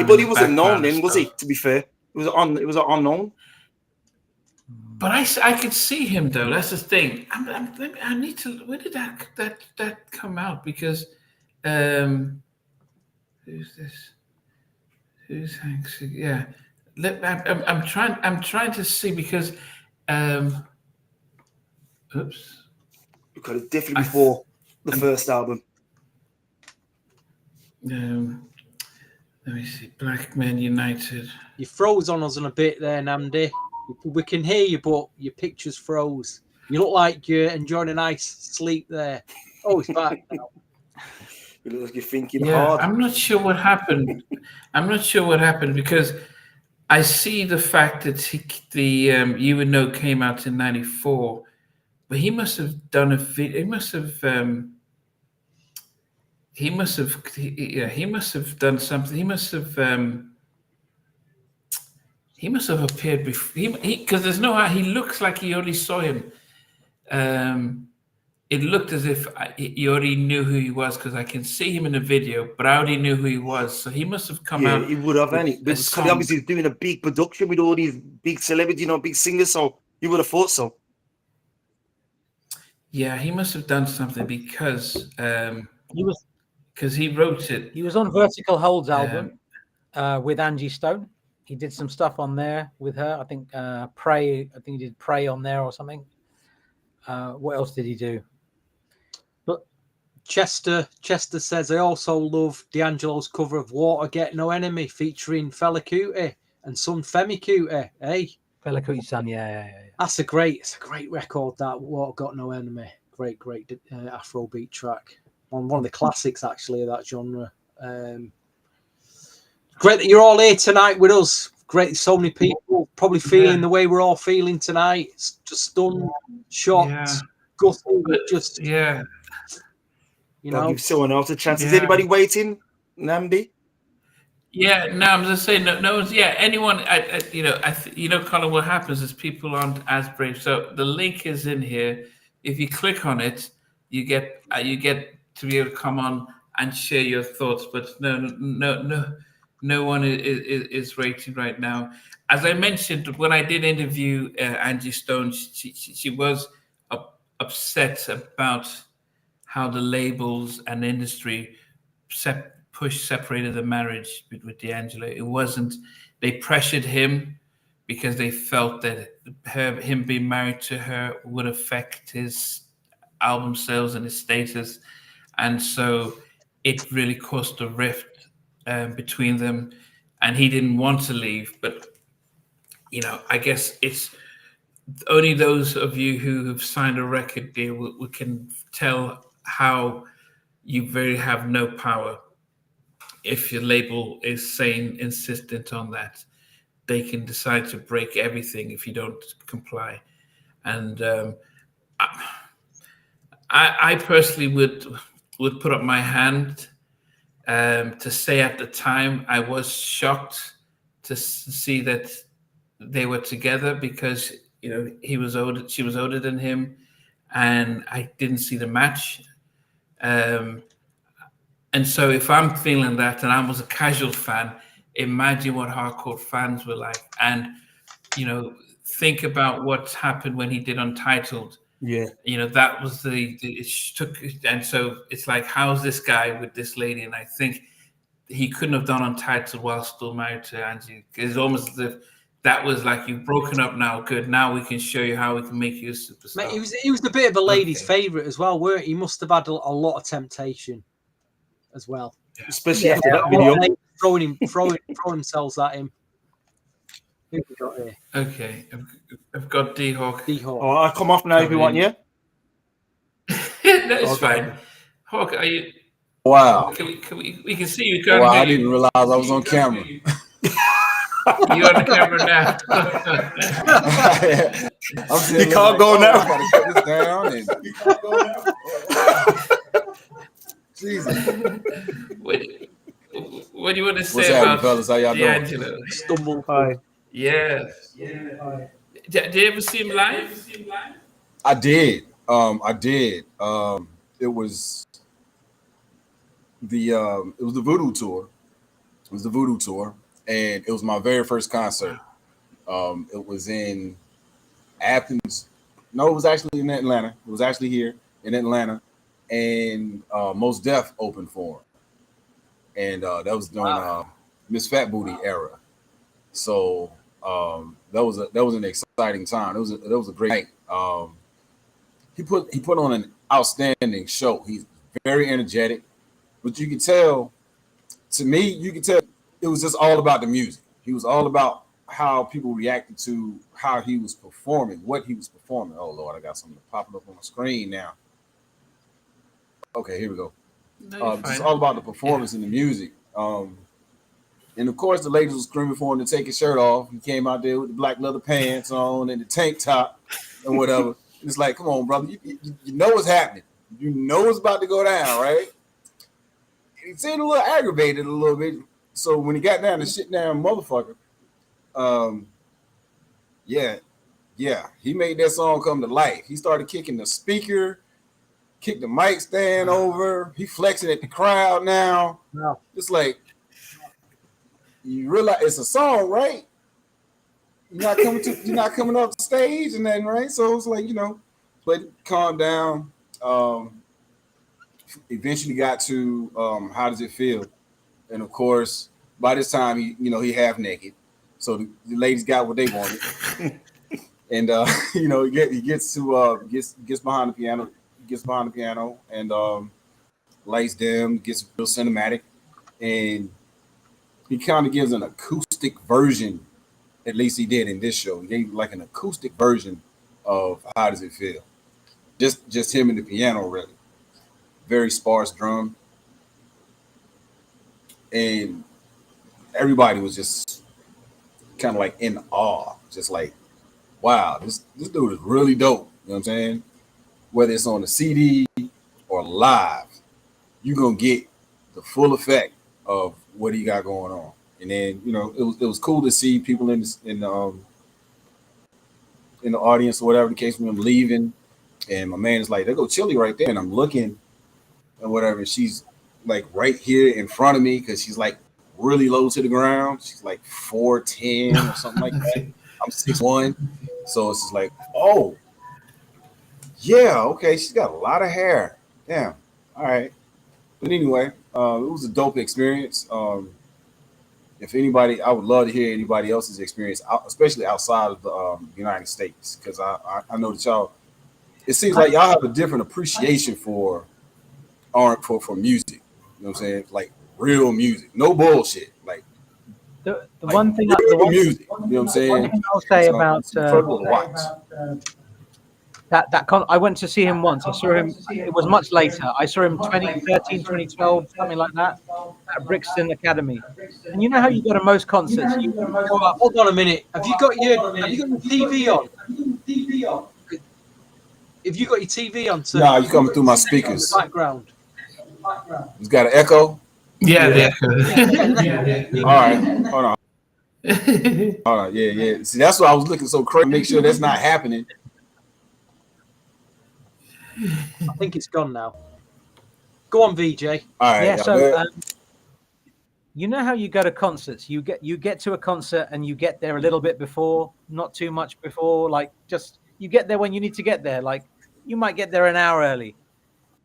but he wasn't known then, was he? To be fair, it was unknown. But I could see him though. That's the thing. I need to. Where did that come out? Because who's this? Who's Hanks? Yeah. I'm trying to see because oops. Because it's definitely before the first album. Let me see. Black Men United. You froze on us on a bit there, Namdi. We can hear you, but your picture's froze. You look like you're enjoying a nice sleep there. Oh, it's back now. You look like you're thinking hard. I'm not sure what happened. Because I see the fact that You Would Know came out in '94, but he must have done a video. He must have done something. He must have appeared before. Because there's no how he looks like he only saw him. It looked as if you already knew who he was because I can see him in the video, but I already knew who he was. So he must have come out. Yeah, he would have, any. Because obviously he's doing a big production with all these big celebrities, big singers. So you would have thought so. Yeah, he must have done something because he wrote it. He was on Vertical Holds album with Angie Stone. He did some stuff on there with her. I think Pray. I think he did Pray on there or something. What else did he do? Chester says, I also love DAngelo's cover of Water Get No Enemy featuring Fela Kuti and son Femi Kuti. Hey, Fela Kuti's son, yeah. It's a great record, that Water Got No Enemy. Great Afrobeat track. One of the classics actually of that genre. Great that you're all here tonight with us. Great, so many people probably feeling the way we're all feeling tonight. It's just stunned, shocked, gutted, just Give someone else a chance. Is anybody waiting, Namdi? Yeah, no, I'm just saying, no one's. Yeah, anyone. Colin. What happens is people aren't as brave. So the link is in here. If you click on it, you get to be able to come on and share your thoughts. But no one is rating right now. As I mentioned, when I did interview Angie Stone, she was upset about how the labels and industry separated the marriage with DAngelo. It wasn't, they pressured him because they felt that him being married to her would affect his album sales and his status. And so it really caused a rift between them, and he didn't want to leave. But, I guess it's only those of you who have signed a record deal we can tell how you really have no power. If your label is insistent on that, they can decide to break everything if you don't comply. And I personally would put up my hand to say at the time I was shocked to see that they were together because she was older than him, and I didn't see the match. And so if I'm feeling that and I was a casual fan, imagine what hardcore fans were like. And, think about what's happened when he did Untitled. Yeah. That was and so it's like, how's this guy with this lady? And I think he couldn't have done Untitled while still married to Angie. It's almost as if that was like, you've broken up now, good. Now we can show you how we can make you a superstar. Mate, he was a bit of a lady's favourite as well, weren't he? He must have had a lot of temptation as well. Especially after that video. Throwing themselves at him. Who we got here? Okay, I've got D-Hawk. Oh, I'll come off now if you want, yeah? That's fine. Hawk, are you... Wow. We can see you. Wow, I didn't realize I was on camera. You're on the camera now. You can't go now. I gotta cut this down and... Jesus. What do you want to say What's happening, about fellas? How y'all doing? DAngelo? Stumble. Hi. Yeah. Did you ever see him live? I did. It was the Voodoo tour. It was the Voodoo tour, and it was my very first concert. It was in Athens. No, it was actually in Atlanta. It was actually here in Atlanta, and Mos Def opened for him, and that was during Miss Fat Booty era. So that was an exciting time. It was a great night. He put on an outstanding show. He's very energetic, but you could tell. To me, you could tell it was just all about the music. He was all about how people reacted to how he was performing, what he was performing. Oh Lord, I got something popping up on the screen now. Okay, here we go. It's all about the performance and the music. And of course, the ladies were screaming for him to take his shirt off. He came out there with the black leather pants on and the tank top and whatever. It's like, come on, brother, you know what's happening. You know what's about to go down, right? He seemed a little aggravated a little bit. So when he got down to shit down motherfucker, he made that song come to life. He started kicking the speaker, kicked the mic stand over. He flexing at the crowd now. Wow. It's like, you realize it's a song, right? You're not coming up stage and then, right? So it's like, but calm down. Eventually got to How Does It Feel? And of course, by this time he half naked. So the ladies got what they wanted. And he gets behind the piano, and lights dim, gets real cinematic, and he kind of gives an acoustic version. At least he did in this show. He gave like an acoustic version of How Does It Feel? Just him and the piano, really. Very sparse drum. And everybody was just kind of like in awe. Just like, wow, this dude is really dope. You know what I'm saying? Whether it's on the CD or live, you're going to get the full effect of what he got going on. And then, it was cool to see people in the audience or whatever the case with him leaving. And my man is like, there go Chili right there. And I'm looking and whatever. She's like right here in front of me because she's like really low to the ground. She's like 4'10" or something like that. I'm 6'1". So it's just like, oh, yeah, okay. She's got a lot of hair. Damn. All right. But anyway, it was a dope experience. If anybody, I would love to hear anybody else's experience, especially outside of the United States, because I know that y'all, it seems like y'all have a different appreciation for music. You know what I'm saying? Like real music, no bullshit. Like the like one thing, music. You know what I'm saying? One thing I'll say about incredible to watch. I went to see him once. I saw him, it was much later. I saw him 2013, 2012, something like that, at Brixton Academy. And you know how you go to most concerts? Hold on a minute. Have you got your TV on? Have you got your TV on? No, you coming through my speakers. Background. It's got an echo? Yeah, the echo. All right, hold on. Hold on, yeah. See, that's why I was looking so crazy. Make sure that's not happening. I think it's gone now. Go on, VJ. All right. Yeah. y'all So good? you know how you go to concerts, you get to a concert and you get there a little bit before, not too much before, like just you get there when you need to get there. Like you might get there an hour early.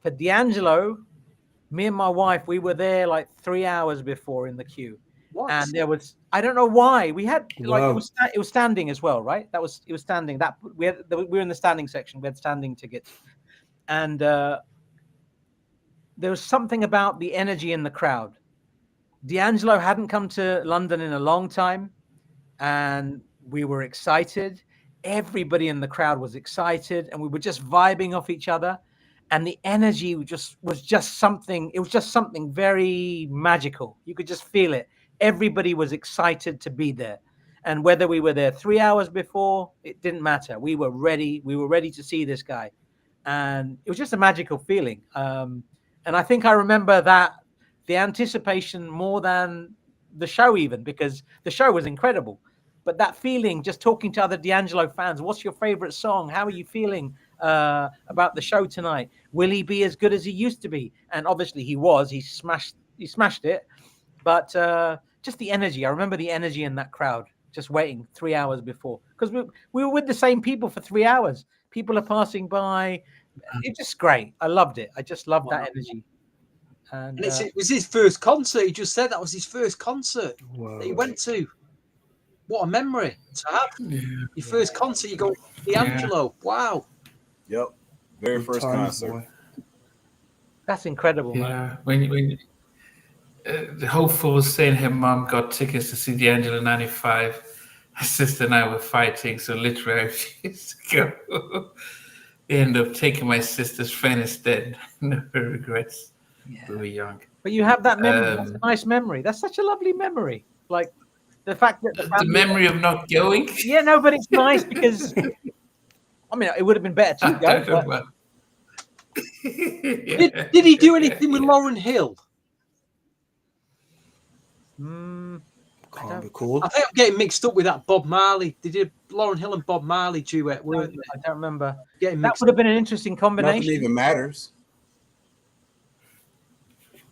For DAngelo, me and my wife, we were there like 3 hours before in the queue. What? And there was, I don't know why, we had like Wow. it was standing as well, right? It was standing. That we were in the standing section. We had standing tickets, and there was something about the energy in the crowd. DAngelo hadn't come to London in a long time, and we were excited. Everybody in the crowd was excited, and we were just vibing off each other. And the energy was just something. It was just something very magical. You could just feel it. Everybody was excited to be there, and whether we were there 3 hours before, it didn't matter. We were ready. We were ready to see this guy, and it was just a magical feeling. And I think I remember that the anticipation more than the show, even because the show was incredible. But that feeling, just talking to other DAngelo fans, what's your favorite song? How are you feeling about the show tonight? Will he be as good as he used to be? And obviously he was. He smashed it. But just the energy. I remember the energy in that crowd, just waiting 3 hours before, because we were with the same people for 3 hours. People are passing by. It's just great. I loved it. I just loved that energy. And it was his first concert. He just said that was his first concert that he went to. What a memory to have. Your first concert, you go, DAngelo. Wow. Yep. Very first concert. That's incredible, Yeah. man. When the Hopeful was saying her mom got tickets to see DAngelo 95. Her sister and I were fighting, so literally I refused to go. They ended up taking my sister's friend instead. No regrets. Yeah. We were young. But you have that memory. That's a nice memory. That's such a lovely memory. Like the fact that The memory of not going. Yeah, no, but it's nice because I mean it would have been better to I don't go. know But... Did he do anything with Lauryn Hill? Can't recall. I think I'm getting mixed up with that Bob Marley. They did Lauryn Hill and Bob Marley duet, weren't they? I don't remember. Getting That mixed would have been an interesting combination. Nothing even matters.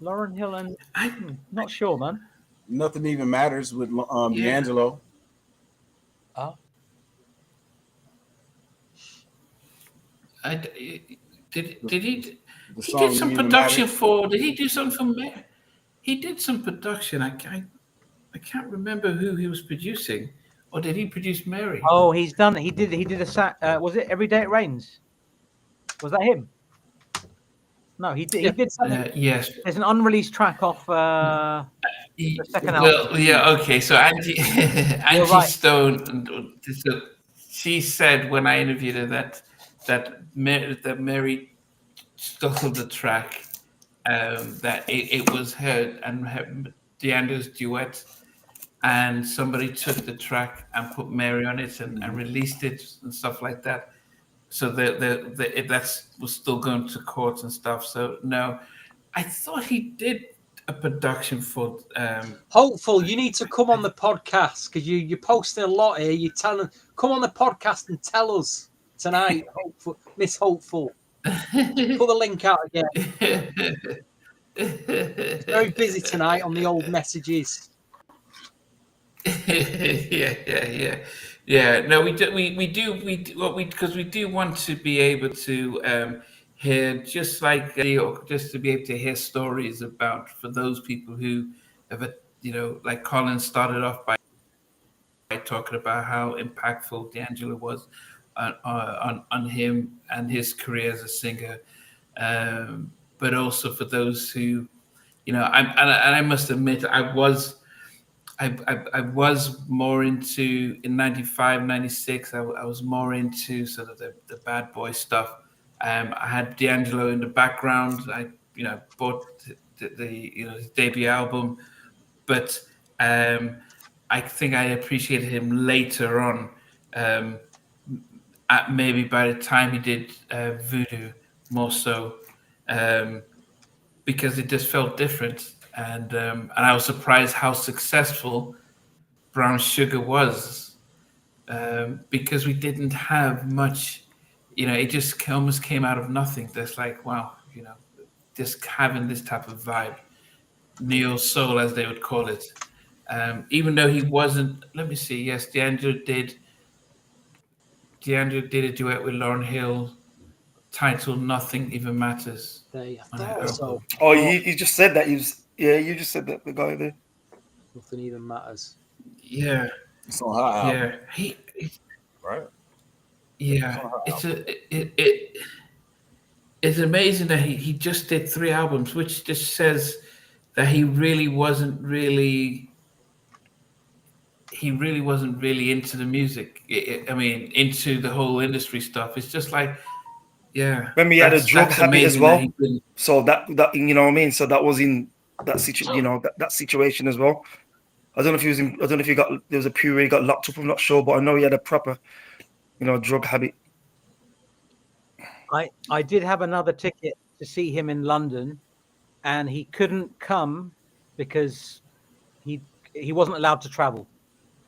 Lauryn Hill and not sure, man. Nothing even matters with DAngelo. Oh. Did he? The He song did some Even production Matters. for. Did he do something for Mary? He did some production. I can't remember who he was producing, or did he produce Mary? Oh, he's done it. He did a was it Every Day It Rains? Was that him? No, he did. He did something. Yes. There's an unreleased track off the second album. Well, yeah, okay. So Angie right. Stone, so she said when I interviewed her that Mary stole the track, that it was her and DeAngelo's duet, and somebody took the track and put Mary on it and released it and stuff like that. So that was still going to court and stuff. So no, I thought he did a production for. Hopeful, you need to come on the podcast because you're posting a lot here. You're telling, come on the podcast and tell us tonight, Hopeful, Miss Hopeful. Put the link out again. It's very busy tonight on the old messages. Yeah. No, we do because we do want to be able to hear just like just to be able to hear stories about for those people who have like Colin started off by talking about how impactful DAngelo was on him and his career as a singer, but also for those who I must admit I was more into in 95, 96. I was more into sort of the bad boy stuff. I had DAngelo in the background. I bought the his debut album, but I think I appreciated him later on. Maybe by the time he did Voodoo, more so, because it just felt different. And I was surprised how successful Brown Sugar was, because we didn't have much, it just almost came out of nothing. That's like, wow, just having this type of vibe, neo soul as they would call it. Even though he wasn't, let me see. Yes, DeAngelo did a duet with Lauryn Hill titled "Nothing Even Matters" I on her thought so. album. Oh, you just said that. You just said that, the guy there. Nothing even matters. Yeah, It's on her album, yeah. right? Yeah, it's amazing that he just did 3 albums, which just says that he really wasn't really into the music. I mean, into the whole industry stuff. It's just like, yeah, Remember, he had a drug habit as amazing well. that he didn't. So that you know what I mean. So that was in that that situation as well. I don't know if he was in. I don't know if he got. There was a period he got locked up. I'm not sure, but I know he had a proper, drug habit. I did have another ticket to see him in London, and he couldn't come because he wasn't allowed to travel.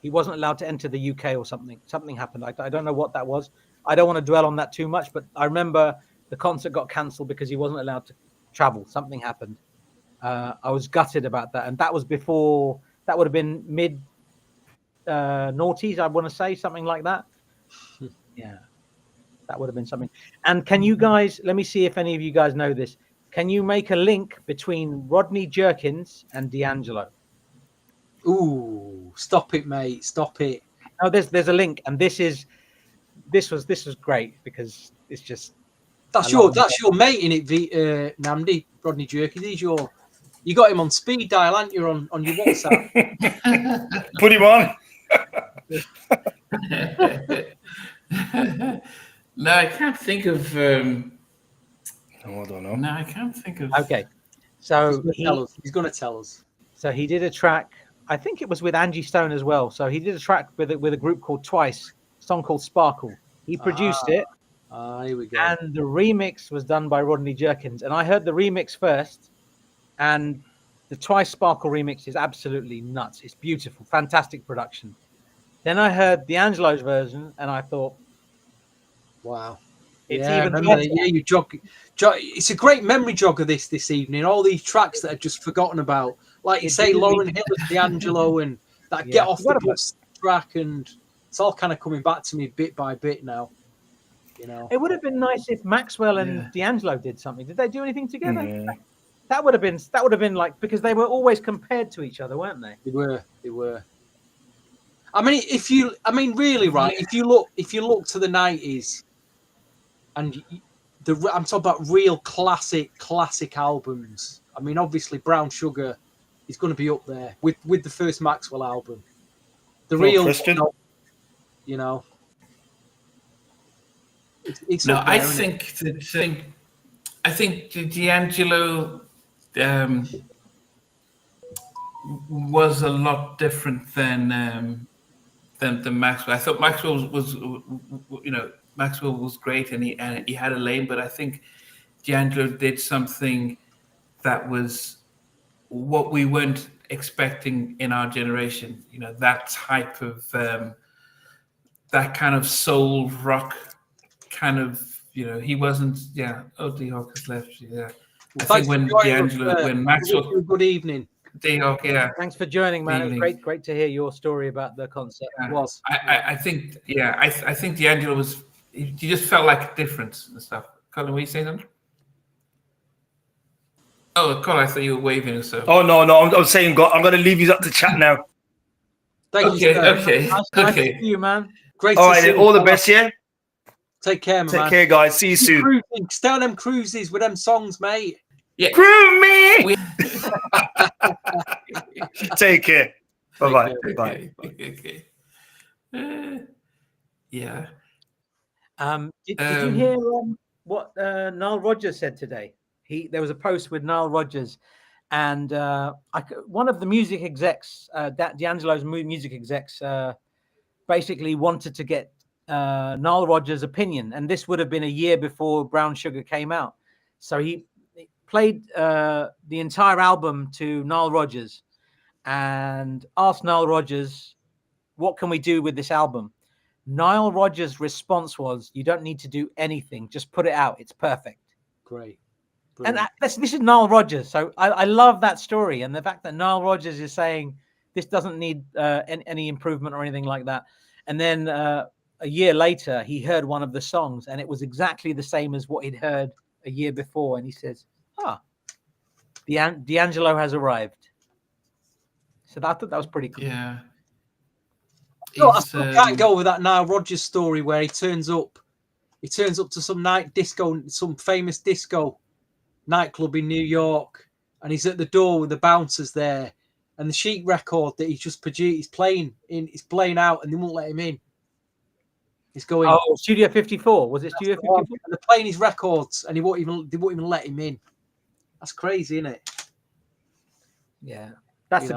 He wasn't allowed to enter the UK or something. Something happened. I don't know what that was. I don't want to dwell on that too much, but I remember the concert got cancelled because he wasn't allowed to travel. Something happened. I was gutted about that, and that was before. That would have been mid noughties, I want to say, something like that. Yeah, that would have been something. And can you guys? Let me see if any of you guys know this. Can you make a link between Rodney Jerkins and DAngelo? Ooh, stop it, mate! Stop it. Oh, there's a link, and this was great because it's just That's your mate in it, Namdi, Rodney Jerkins. You got him on speed dial, aren't you, on your WhatsApp? Put him on. No, I can't think of. No, I don't know. No, I can't think of. okay. So he's going to tell us. So he did a track. I think it was with Angie Stone as well. So he did a track with a group called Twice, a song called Sparkle. He produced it. Here we go. And the remix was done by Rodney Jerkins. And I heard the remix first. And the Twice Sparkle remix is absolutely nuts. It's beautiful, fantastic production. Then I heard DAngelo's version, and I thought, wow. It's even better. Yeah, you jog. It's a great memory jogger this evening. All these tracks that are just forgotten about. Like you say, Lauryn Hill and DAngelo and that Get Off the Bus track, and it's all kind of coming back to me bit by bit now. It would have been nice if Maxwell and DAngelo did something. Did they do anything together? Yeah. That would have been like, because they were always compared to each other, weren't they? They were. I mean, really, right? If you look to the 90s, and I'm talking about real classic albums. I mean, obviously, Brown Sugar is going to be up there with the first Maxwell album. The real, Christian. It's no, up there, I think DAngelo was a lot different than Maxwell. I thought Maxwell was Maxwell was great and he had a lane, but I think DAngelo did something that was what we weren't expecting in our generation. That type of that kind of soul rock kind of. He wasn't. Yeah. Oh, D-Hawk has left. Yeah. I think when Maxwell. Good evening. D-Hawk, yeah. Thanks for joining, man. It was great to hear your story about the concert. Yeah. It was. I think DAngelo was. He just felt like a difference and stuff. Colin, were you saying something? Oh, Colin, I thought you were waving or so. Oh no, I'm saying, I'm going to leave you up to chat now. Thank you. Okay. Nice to see you, man. Great. All right, all the best, yeah. Take care, man. Take care, guys. See you soon. Stay on them cruises with them songs, mate. Yeah. Groove me. Take care. Bye-bye. Bye. Okay. Yeah. Did you hear what Nile Rodgers said today? There was a post with Nile Rodgers, and one of the music execs, DAngelo's music execs, basically wanted to get Nile Rodgers' opinion, and this would have been a year before Brown Sugar came out. So he played the entire album to Nile Rodgers and asked Nile Rodgers, what can we do with this album? Nile Rodgers' response was, "You don't need to do anything. Just put it out. It's perfect." Great. And Brilliant. this is Nile Rodgers. So I love that story. And the fact that Nile Rodgers is saying this doesn't need any improvement or anything like that. And then a year later, he heard one of the songs and it was exactly the same as what he'd heard a year before. And he says, DAngelo has arrived. So I thought that was pretty cool. Yeah. No, I still can't go with that Nile Rodgers story where he turns up to some night disco, some famous disco nightclub in New York, and he's at the door with the bouncers there, and the Chic record that he's just produced, he's playing out, and they won't let him in. He's going. Oh, Studio 54. Was it Studio 54? And they're playing his records, and they won't even let him in. That's crazy, isn't it? Yeah, that's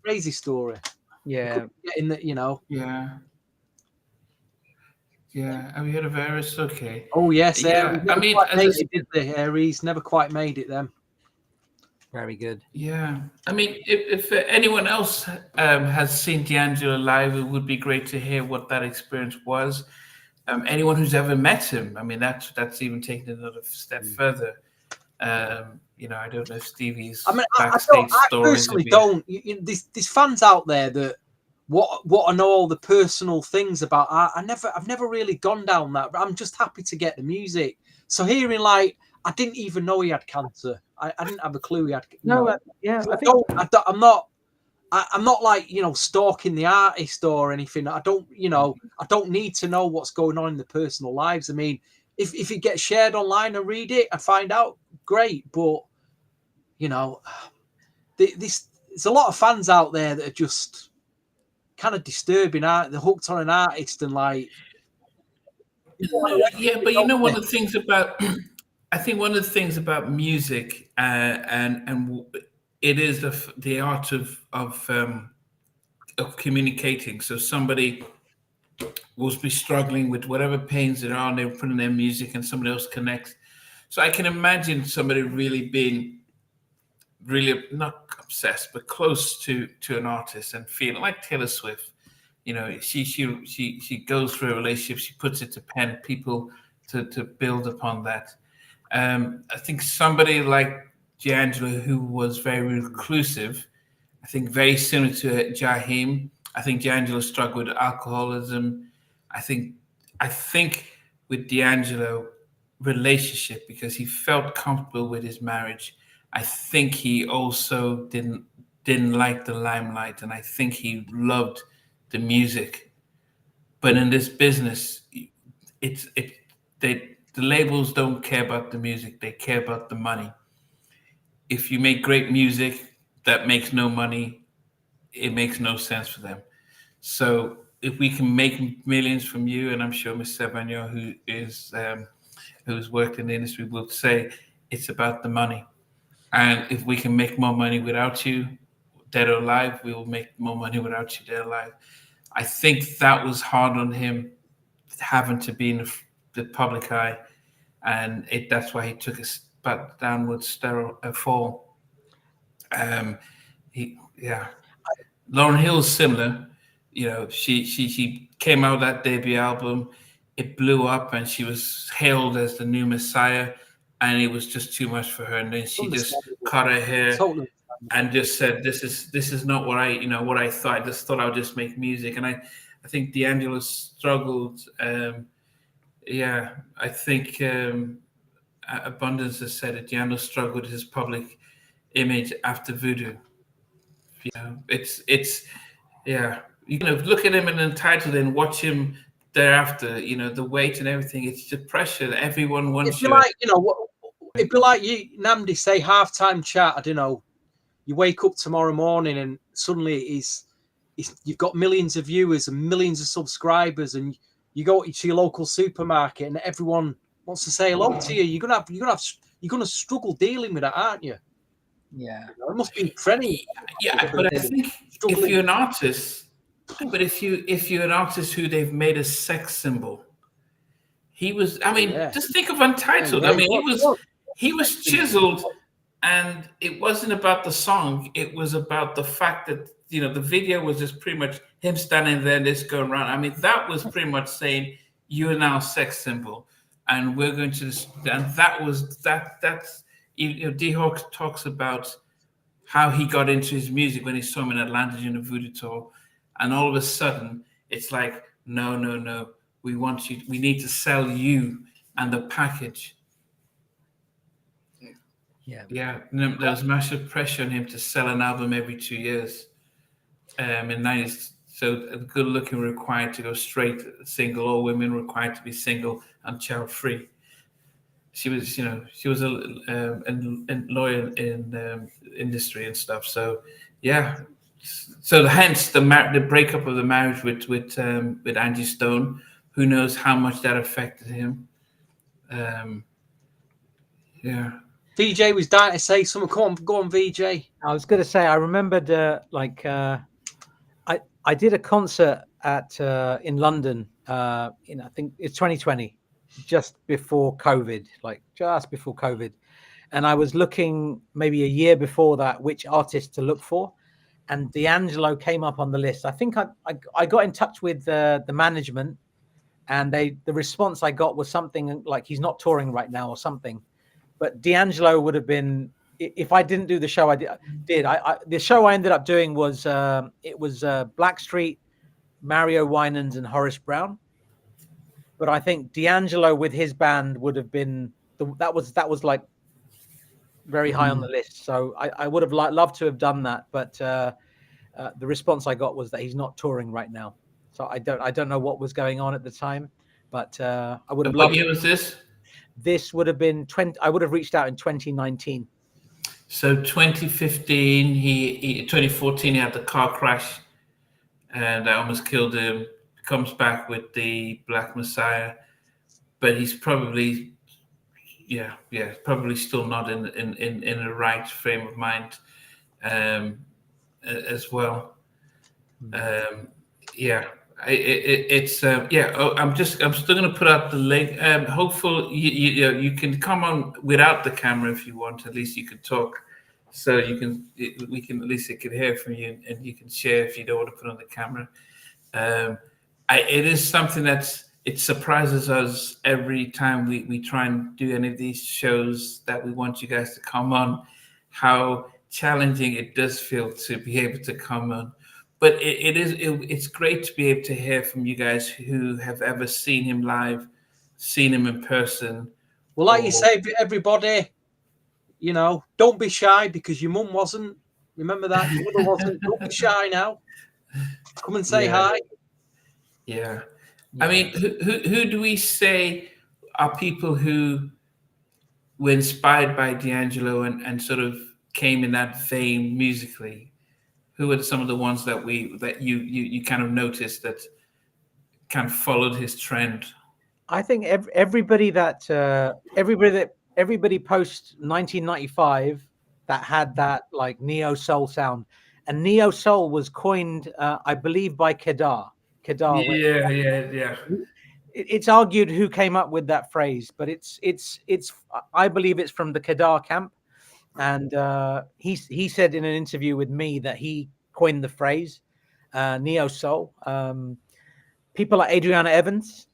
crazy story. Yeah, In that, Yeah. Yeah, have you heard of Aries? Okay. Oh yes, Yeah, I mean, Aries never quite made it. Them. very good. Yeah, I mean, if anyone else has seen DAngelo live, it would be great to hear what that experience was. Anyone who's ever met him, I mean, that's even taken another step further. I don't know if Stevie's backstage I stories. personally don't. There's fans out there that what I know all the personal things about art. I've never really gone down that. But I'm just happy to get the music. So hearing I didn't even know he had cancer. I didn't have a clue he had. I'm not like stalking the artist or anything. I don't need to know what's going on in the personal lives. I mean, if it gets shared online and read it and find out, great. But there's a lot of fans out there that are just kind of disturbing. They're hooked on an artist and yeah, but one of the things about I think one of the things about music and it is the art of communicating. So somebody will be struggling with whatever pains there are, and they're putting their music, and somebody else connects. So I can imagine somebody really being not obsessed, but close to an artist and feeling like Taylor Swift. She goes through a relationship, she puts it to pen, people to build upon that. I think somebody like DAngelo, who was very reclusive, I think very similar to Jaheim. I think DAngelo struggled with alcoholism. I think with DAngelo, relationship, because he felt comfortable with his marriage. I think he also didn't like the limelight, and I think he loved the music. But in this business, the labels don't care about the music; they care about the money. If you make great music that makes no money, it makes no sense for them. So if we can make millions from you, and I'm sure Mr. Savagno, who's worked in the industry, will say it's about the money. And if we can make more money without you, dead or alive, we will make more money without you, dead or alive. I think that was hard on him, having to be in the public eye, and that's why he took a downward fall. Lauryn Hill's similar. She came out that debut album, it blew up, and she was hailed as the new Messiah, and it was just too much for her. And then she just cut her hair and just said, "This is not what I thought. I just thought I would just make music." And I think DAngelo struggled. I think Abundance has said it. DAngelo struggled with his public image after Voodoo. Look at him in Untitled and watch him thereafter. The weight and everything. It's the pressure that everyone wants. It'd be like you, Namdi, say halftime chat. I don't know. You wake up tomorrow morning and suddenly you've got millions of viewers and millions of subscribers, and you go to your local supermarket and everyone wants to say hello to you. You're gonna struggle dealing with that, aren't you? Yeah, it must be friendly. Yeah, but I think if you're an artist, if you're an artist who they've made a sex symbol, he was. I mean, just think of Untitled. I mean, he was chiseled And it wasn't about the song. It was about the fact that, you know, the video was just pretty much him standing there, just going around. I mean, that was pretty much saying, you are now a sex symbol. And we're going to, and that was, that's, you know, D-Hawk talks about how he got into his music when he saw him in Atlanta during the Voodoo tour. And all of a sudden, it's like, no, no, no. We want you, we need to sell you and the package. Yeah, there was massive pressure on him to sell an album every 2 years. In the 90s, so good looking required to go straight single, all women required to be single and child free. She was, you know, she was a lawyer in industry and stuff. So yeah, so hence the breakup of the marriage with Angie Stone. Who knows how much that affected him? Yeah. VJ was dying to say something. Go on, VJ. I was going to say, I remembered I did a concert at in London. I think it's 2020, just before COVID, and I was looking maybe a year before that which artist to look for, and DAngelo came up on the list. I think I got in touch with the management, and the response I got was something like he's not touring right now or something. But DAngelo would have been, if I didn't do the show I did. The show I ended up doing was it was Blackstreet, Mario Winans, and Horace Brown. But I think DAngelo with his band would have been that was like very high on the list. So I would have loved to have done that, but the response I got was that he's not touring right now. So I don't know what was going on at the time, but I would have loved. What year was this? This would have been 20. I would have reached out in 2019. So 2015, 2014, he had the car crash, and that almost killed him. Comes back with the Black Messiah, but he's probably, probably still not in the right frame of mind, as well. I'm still going to put out the link. Hopefully, you can come on without the camera if you want. At least you can talk, so we can at least hear from you, and you can share if you don't want to put on the camera. It is something it surprises us every time we try and do any of these shows that we want you guys to come on. How challenging it does feel to be able to come on. But it's great to be able to hear from you guys who have ever seen him live, seen him in person. Well, like you say, everybody, don't be shy because your mum wasn't. Remember that? Your mother wasn't. Don't be shy now. Come and say hi. Yeah. I mean, who do we say are people who were inspired by DAngelo and sort of came in that vein musically? Who are some of the ones that you kind of noticed that kind of followed his trend? I think everybody post 1995 that had that like neo soul sound, and neo soul was coined, I believe, by Kedar. Yeah. It's argued who came up with that phrase, but it's I believe it's from the Kedar camp. And he said in an interview with me that he coined the phrase neo soul. People like Adriana Evans,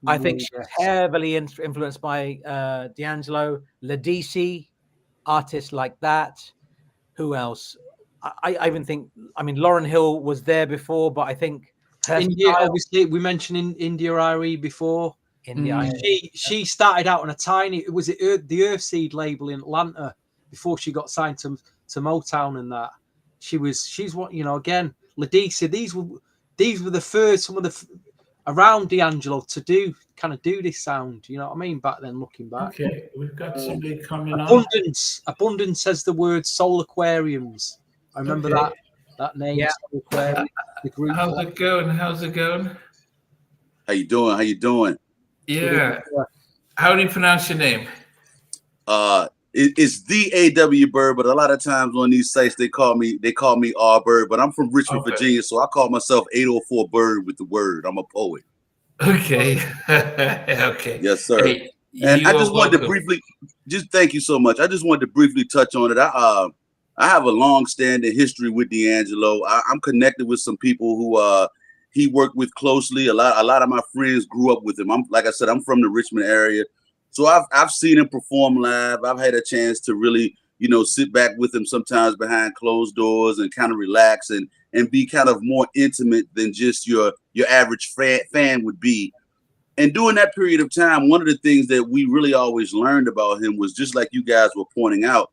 I think she's heavily influenced by DAngelo. Ladisi, artists like that. Who else? I even think, Lauryn Hill was there before, but I think India, obviously, we mentioned India Irie before. She started out on a tiny, the Earthseed label in Atlanta before she got signed to Motown, and that she's what again, Ladisa. These were the first, some of the around DAngelo to do this sound. You know what I mean? Back then, looking back. Okay, we've got somebody coming on. Abundance says the word Soul Aquariums. I remember that name. Yeah. Soul Aquarium, the group. How's it going? How you doing? Yeah. How do you pronounce your name? It's DAW Bird, but a lot of times on these sites they call me R Bird. But I'm from Richmond, Virginia, so I call myself 804 Bird with the word. I'm a poet. Okay. Okay. Yes, sir. Hey, And I You are just wanted to welcome. briefly, just thank you so much. I just wanted to briefly touch on it. I have a long-standing history with DAngelo. I'm connected with some people who he worked with closely. A lot of my friends grew up with him. Like I said, I'm from the Richmond area, so I've seen him perform live. I've had a chance to really, sit back with him sometimes behind closed doors and kind of relax and be kind of more intimate than just your average fan would be. And during that period of time, one of the things that we really always learned about him was, just like you guys were pointing out,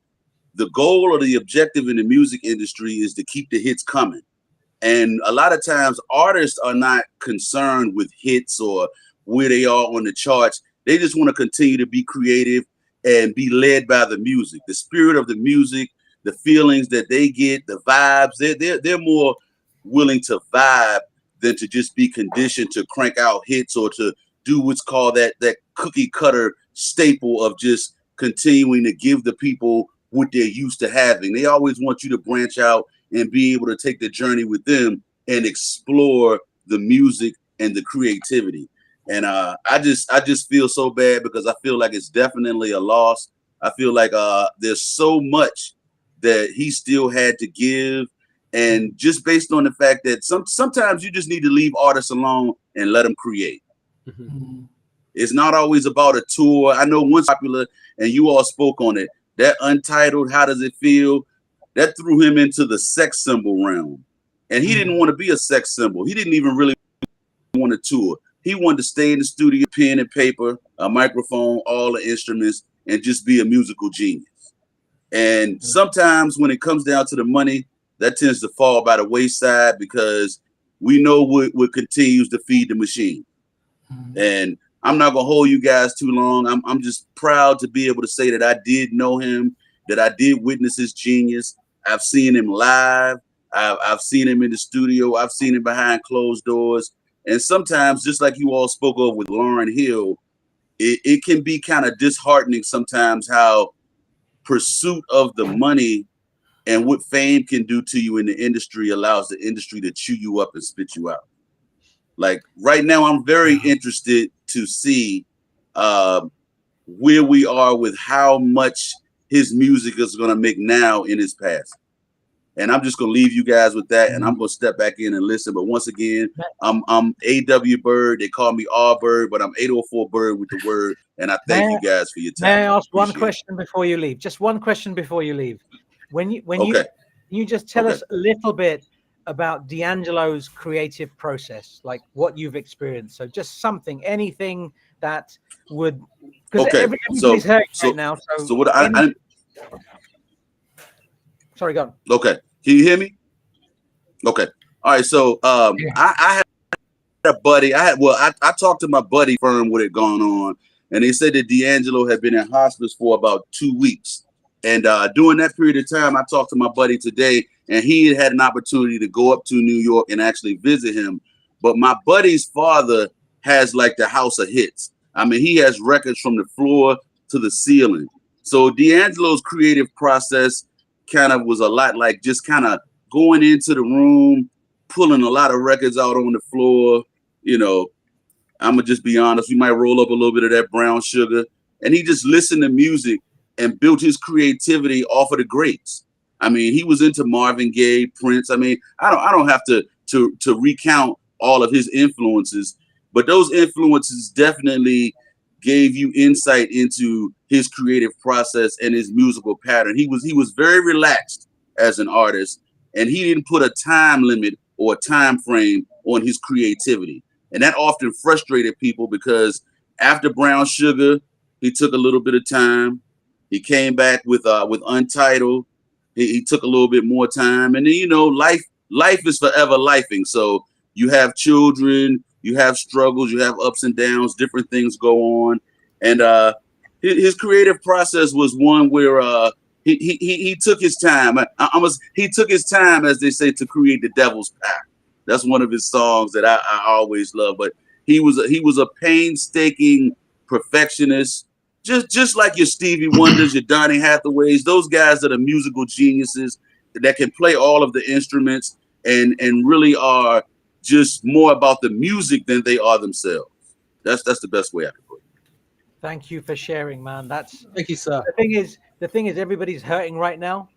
the goal or the objective in the music industry is to keep the hits coming. And a lot of times artists are not concerned with hits or where they are on the charts. They just want to continue to be creative and be led by the music, the spirit of the music, the feelings that they get, the vibes. They're more willing to vibe than to just be conditioned to crank out hits or to do what's called that cookie cutter staple of just continuing to give the people what they're used to having. They always want you to branch out and be able to take the journey with them and explore the music and the creativity. And I just feel so bad because I feel like it's definitely a loss. I feel like there's so much that he still had to give. And just based on the fact that sometimes you just need to leave artists alone and let them create. Mm-hmm. It's not always about a tour. I know one's popular, and you all spoke on it. That Untitled, How Does It Feel? That threw him into the sex symbol realm. And he didn't want to be a sex symbol. He didn't even really want to tour. He wanted to stay in the studio, pen and paper, a microphone, all the instruments, and just be a musical genius. And sometimes when it comes down to the money, that tends to fall by the wayside because we know what continues to feed the machine. And I'm not gonna hold you guys too long. I'm just proud to be able to say that I did know him, that I did witness his genius. I've seen him live. I've seen him in the studio. I've seen him behind closed doors. And sometimes, just like you all spoke of with Lauryn Hill, it can be kind of disheartening sometimes how pursuit of the money and what fame can do to you in the industry allows the industry to chew you up and spit you out. Like right now, I'm very interested to see where we are with how much his music is going to make now in his past. And I'm just going to leave you guys with that, and I'm going to step back in and listen. But once again, I'm A.W. Bird. They call me R Bird, but I'm 804 Bird with the word. And I thank you guys for your time. May I ask one question before you leave? Just one question before you leave. When you just tell us a little bit about DAngelo's creative process, like what you've experienced. So just something, anything that would, because everybody's hurting right now. So what I sorry, go on. Okay, can you hear me? Okay, all right. So I had a buddy. I talked to my buddy firm what had gone on, and they said that DAngelo had been in hospice for about 2 weeks. And during that period of time, I talked to my buddy today, and he had an opportunity to go up to New York and actually visit him. But my buddy's father has like the house of hits. I mean, he has records from the floor to the ceiling. So DAngelo's creative process kind of was a lot like just kind of going into the room, pulling a lot of records out on the floor. I'm going to just be honest. We might roll up a little bit of that brown sugar. And he just listened to music and built his creativity off of the greats. I mean, he was into Marvin Gaye, Prince. I mean, I don't have to recount all of his influences, but those influences definitely gave you insight into his creative process and his musical pattern. He was very relaxed as an artist, and he didn't put a time limit or a time frame on his creativity. And that often frustrated people because after Brown Sugar, he took a little bit of time. He came back with Untitled. He took a little bit more time, and then life is forever lifing. So you have children, you have struggles, you have ups and downs, different things go on, and his creative process was one where he took his time. He took his time, as they say, to create the Devil's Pack. That's one of his songs that I always love. But he was a painstaking perfectionist. Just like your Stevie Wonders, your Donny Hathaways, those guys that are musical geniuses that can play all of the instruments and really are just more about the music than they are themselves. That's the best way I can put it. Thank you for sharing, man. That's Thank you, sir. the thing is everybody's hurting right now.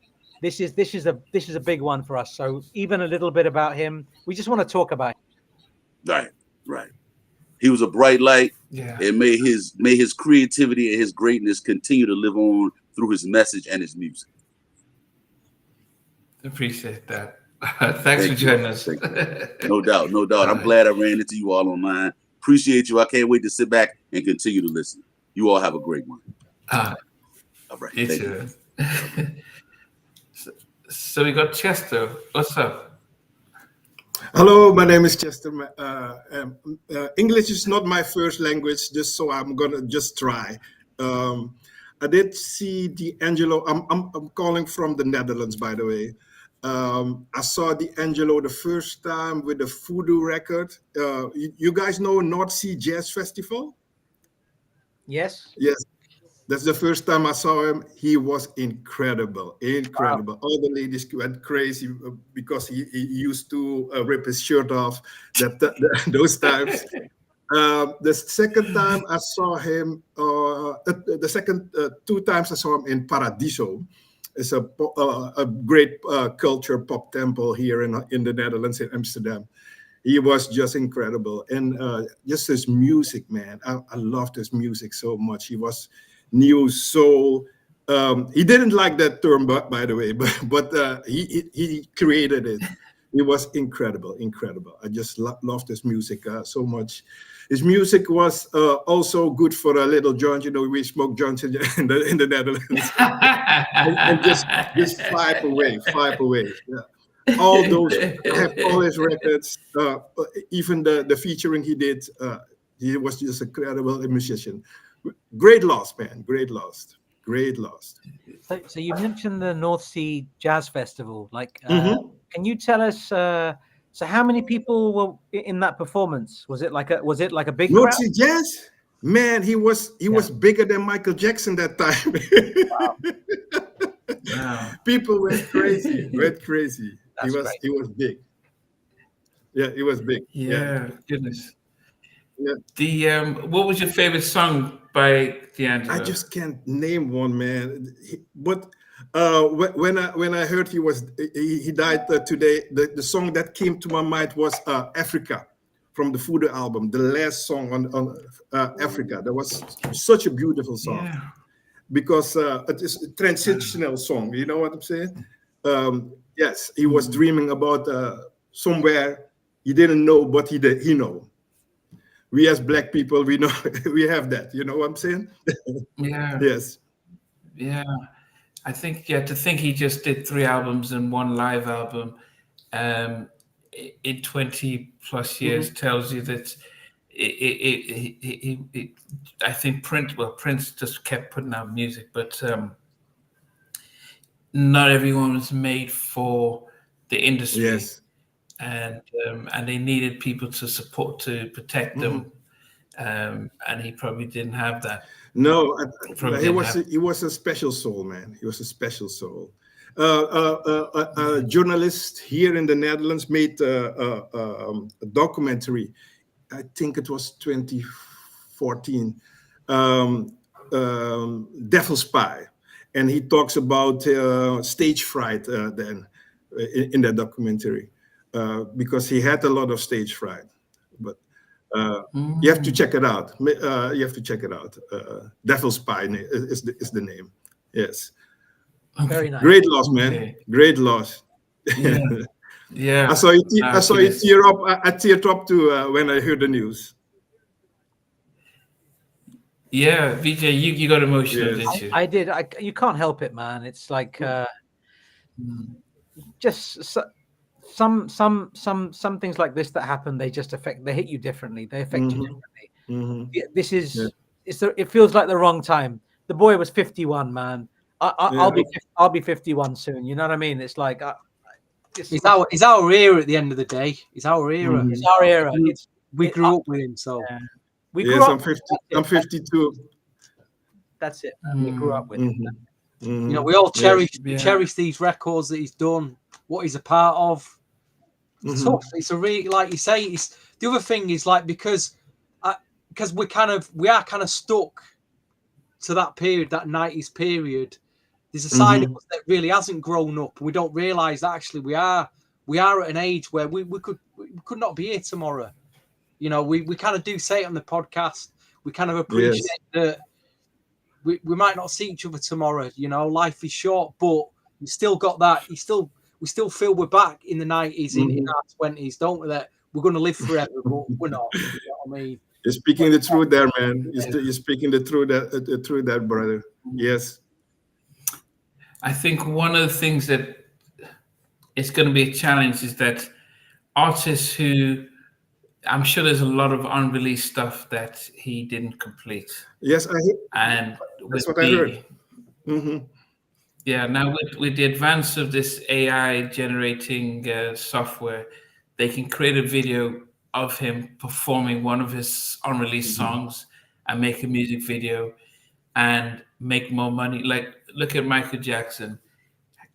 This is a big one for us. So even a little bit about him, we just want to talk about him. Right. He was a bright light, Yeah. and may his creativity and his greatness continue to live on through his message and his music. Appreciate that. Thanks Thank for you. joining us. Thank you. No doubt. I'm glad I ran into you all online. Appreciate you. I can't wait to sit back and continue to listen. You all have a great one. All right. You Thank too. you. So we got Chester. What's up? Hello, my name is Chester. English is not my first language, just so I'm gonna just try. I did see DAngelo. I'm calling from the Netherlands, by the way. I saw DAngelo the first time with the Voodoo record. You guys know North Sea Jazz Festival? Yes. Yes. That's the first time I saw him. He was incredible. Wow. All the ladies went crazy because he used to rip his shirt off those times. The second time I saw him, the second 2 times I saw him in Paradiso. It's a great culture pop temple here in the Netherlands, in Amsterdam. He was just incredible. And just his music, man. I loved his music so much. He was new soul. He didn't like that term, by the way, but he created it. It was incredible. I just loved his music so much. His music was also good for a little joint. You know, we smoke joints in the Netherlands, and just vibe away. Yeah. All those, I have all his records. Even the featuring he did. He was just a incredible musician. Great loss, man. Great loss. So you mentioned the North Sea Jazz Festival. Like, can you tell us? So how many people were in that performance? Was it like a big North crowd? Sea Jazz? Man, he was bigger than Michael Jackson that time. Wow. People went crazy. That's He was big. Yeah, he was big. Yeah. Goodness. Yeah. What was your favorite song by DAngelo? I just can't name one, man. But when I heard he died today, the song that came to my mind was Africa from the Voodoo album, the last song on Africa. That was such a beautiful song. Yeah. Because it is a transitional song. You know what I'm saying? Yes, he was dreaming about somewhere he didn't know, but he know. We as Black people, we know we have that. You know what I'm saying? Yeah. Yes. Yeah. I think to think he just did 3 albums and 1 live album in 20 plus years tells you that I think Prince just kept putting out music, but not everyone was made for the industry. Yes. And they needed people to protect them, and he probably didn't have that. No, he was a special soul, man. He was a special soul. A journalist here in the Netherlands made a documentary. I think it was 2014, Devil Spy, and he talks about stage fright then in that documentary. Because he had a lot of stage fright, but you have to check it out. Devil Spy is the name. Yes. Very nice. Great loss, man. Okay. Great loss. Yeah. I saw you tear up. I teared up too when I heard the news. Yeah, VJ, you got emotional, didn't you? I did. You can't help it, man. It's like just some things like this that happen. They hit you differently. They affect you differently. This is it feels like the wrong time. The boy was 51, man. I'll be 51 soon. You know what I mean? It's like It's our era at the end of the day. It's our era. It's our era. We grew up with him, so we grew up. I'm 52. That's it. Man. We grew up with him. You know, we all cherish these records that he's done, what he's a part of. It's tough. It's a really, like you say. It's the other thing is like because we are kind of stuck to that period, that 90s period, there's a side of us that really hasn't grown up. We don't realise that actually we are at an age where we could not be here tomorrow. You know, we kind of do say it on the podcast. We kind of appreciate that we might not see each other tomorrow. You know, life is short, but you still got that. We still feel we're back in the 90s, in our 20s, don't we? That we're going to live forever, but we're not. You know what I mean? You're speaking the truth there, man. You're speaking the truth that brother. Yes. I think one of the things that it's going to be a challenge is that artists who, I'm sure there's a lot of unreleased stuff that he didn't complete. Yes, and that's what I heard. Yeah, now with the advance of this AI generating software, they can create a video of him performing one of his unreleased songs and make a music video and make more money. Like, look at Michael Jackson.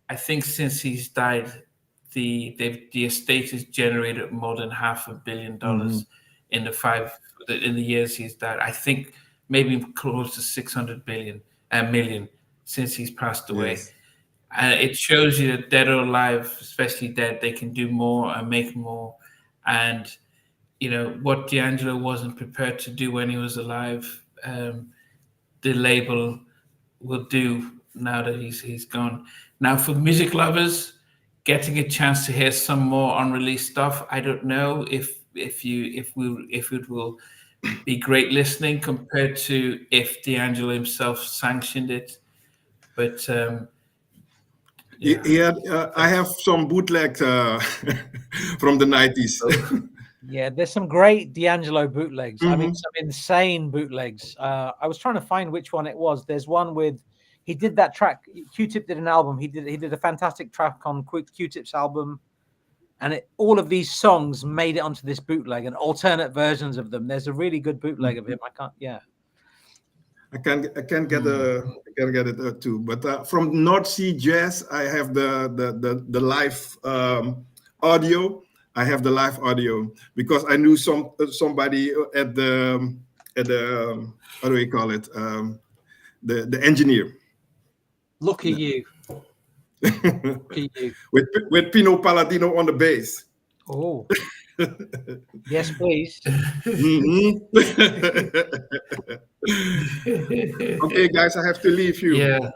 I think since he's died, the estate has generated more than $500 million in the years he's died. I think maybe close to 600 million since he's passed away. Yes. It shows you that dead or alive, especially dead, they can do more and make more. And you know what DAngelo wasn't prepared to do when he was alive, the label will do now that he's gone. Now, for music lovers, getting a chance to hear some more unreleased stuff, I don't know if it will be great listening compared to if DAngelo himself sanctioned it. But I have some bootleg from the 90s. Yeah, there's some great DAngelo bootlegs. I mean, some insane bootlegs. I was trying to find which one it was. There's one with, he did that track. Q-Tip did an album. He did a fantastic track on Q-Tip's album, and all of these songs made it onto this bootleg and alternate versions of them. There's a really good bootleg of him. I can't get it too. But from North Sea Jazz, I have the live audio. I have the live audio because I knew somebody at the how do we call it, the engineer. Look at you. Look at you. With Pino Palladino on the bass. Oh. Yes, please. Okay, guys, I have to leave you. Yeah.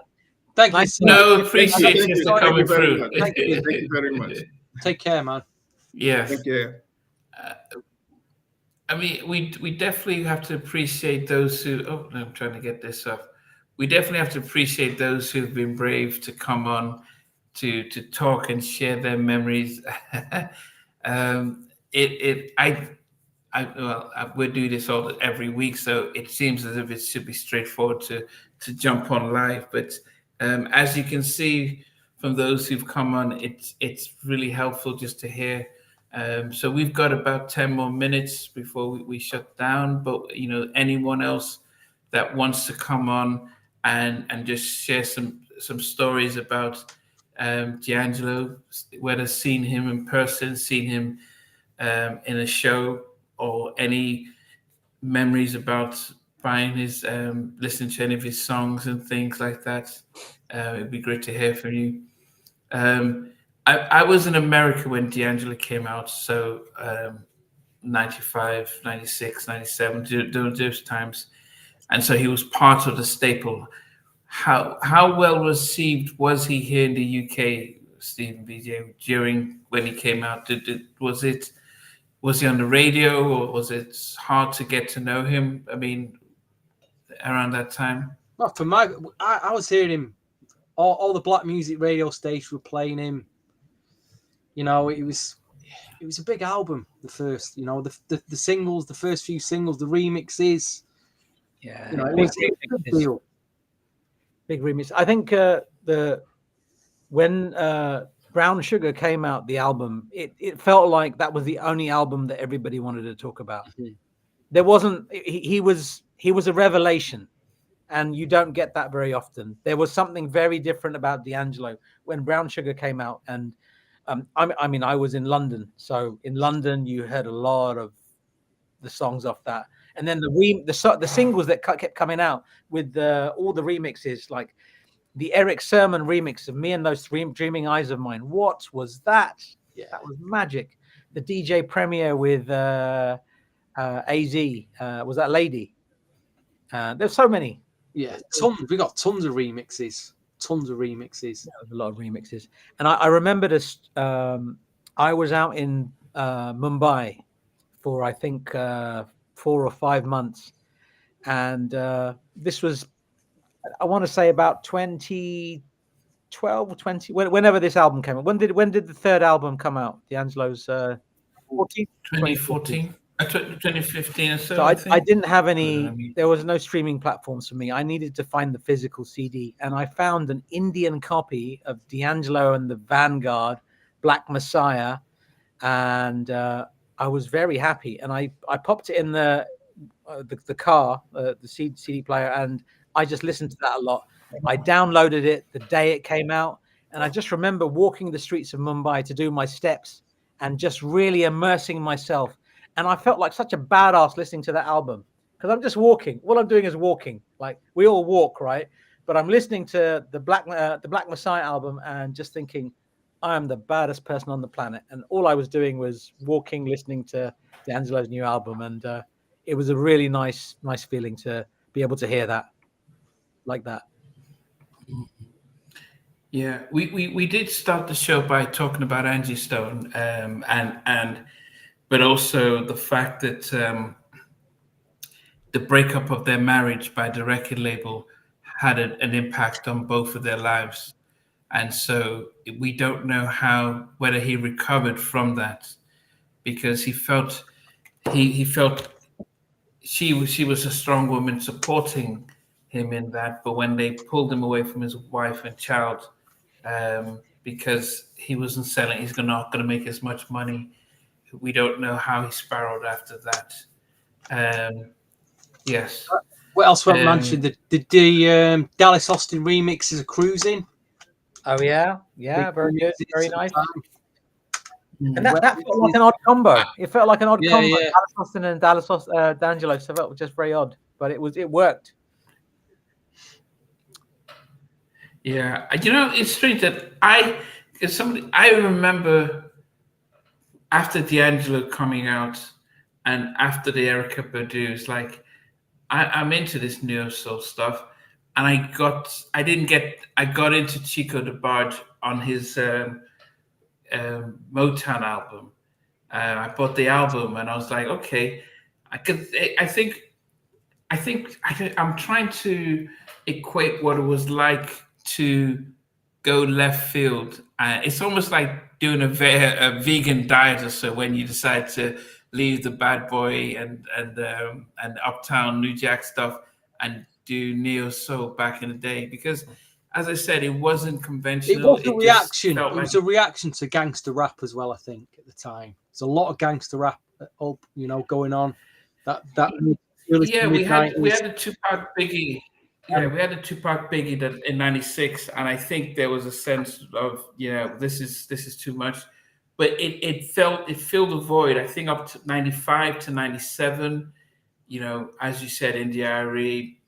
Thank you. No, appreciate you for coming through. Thank you very much. Take care, man. Yeah. Thank you. I mean, we definitely have to appreciate those who. Oh, no, I'm trying to get this up. We definitely have to appreciate those who've been brave to come on to talk and share their memories. We do this every week, so it seems as if it should be straightforward to jump on live. But as you can see from those who've come on, it's really helpful just to hear. So we've got about 10 more minutes before we shut down. But you know, anyone else that wants to come on and just share some stories about DAngelo, whether seen him in person, seen him in a show, or any memories about buying his, listening to any of his songs and things like that, it'd be great to hear from you. I was in America when DAngelo came out, so 95, 96, 97, during those times. And so he was part of the staple. How well received was he here in the UK, Stephen BJ, during when he came out? Was he on the radio, or was it hard to get to know him? I mean, around that time? Well, I was hearing him. All the black music radio stations were playing him. You know, it was a big album. The first, you know, the singles, the first few singles, the remixes. Yeah, you know, it was a big deal. Big remix. I think when Brown Sugar came out, the album, it felt like that was the only album that everybody wanted to talk about. There wasn't. He was a revelation, and you don't get that very often. There was something very different about DAngelo when Brown Sugar came out, and I mean, I was in London, so in London you heard a lot of the songs off that, And then the singles that kept coming out with all the remixes, like the Eric Sermon remix of Me and Those Dreaming Eyes of Mine. What was that? Yeah. That was magic. The DJ Premier with AZ, was that Lady? There's so many. Yeah, tons. We got tons of remixes. Tons of remixes. There was a lot of remixes. And I remember this. I was out in Mumbai for I think 4 or 5 months, and this was, I want to say, about 2012 or 20, whenever this album came out. When did the third album come out? DAngelo's 2014, 2015 or so. So I I didn't have any. I mean- There was no streaming platforms for me. I needed to find the physical CD, and I found an Indian copy of DAngelo and the Vanguard, Black Messiah, and I was very happy. And I popped it in the car, the CD player, and I just listened to that a lot. I downloaded it the day it came out, and I just remember walking the streets of Mumbai to do my steps and just really immersing myself. And I felt like such a badass listening to that album, because I'm just walking. All I'm doing is walking. Like we all walk, right? But I'm listening to the Black Messiah album and just thinking, I am the baddest person on the planet. And all I was doing was walking, listening to DAngelo's new album, and it was a really nice feeling to be able to hear that like that. Yeah, we did start the show by talking about Angie Stone, but also the fact that the breakup of their marriage by the record label had an impact on both of their lives, and so we don't know whether he recovered from that, because he felt she was a strong woman supporting him in that, but when they pulled him away from his wife and child, because he wasn't selling, he's not going to make as much money. We don't know how he spiraled after that. Yes. What else we haven't mentioned? The Dallas Austin remixes of Cruising. Oh yeah, very good, very nice. And that felt like an odd combo. It felt like an odd combo. Yeah. Dallas Austin and DAngelo, so that was just very odd, but it worked. Yeah, it's strange that I remember after DAngelo coming out and after the Erykah Badu's, like I'm into this neo soul stuff, and I got into Chico DeBarge on his Motown album. I bought the album and I was like, okay, I'm trying to equate what it was like to go left field. It's almost like doing a vegan diet or so, when you decide to leave the bad boy and Uptown New Jack stuff and do neo soul back in the day, because as I said, it wasn't conventional. It was a reaction. It was a reaction to gangster rap as well, I think, at the time. There's a lot of gangster rap going on. That really, yeah, we had the Tupac Biggie. Yeah, we had the Tupac Biggie that in '96, and I think there was a sense of, this is too much, but it filled a void. I think up to '95 to '97, as you said, India.Arie,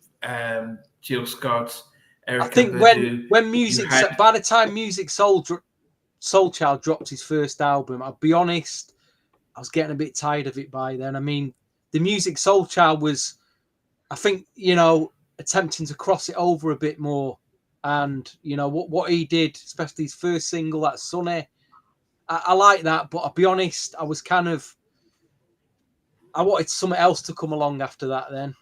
Jill Scott, Erykah I think Badu, when music, by the time Music Soul Child dropped his first album, I'll be honest, I was getting a bit tired of it by then. I mean, the Music Soul Child was, I think, attempting to cross it over a bit more, and what he did, especially his first single, that Sunny, I like that, but I'll be honest, I wanted something else to come along after that then,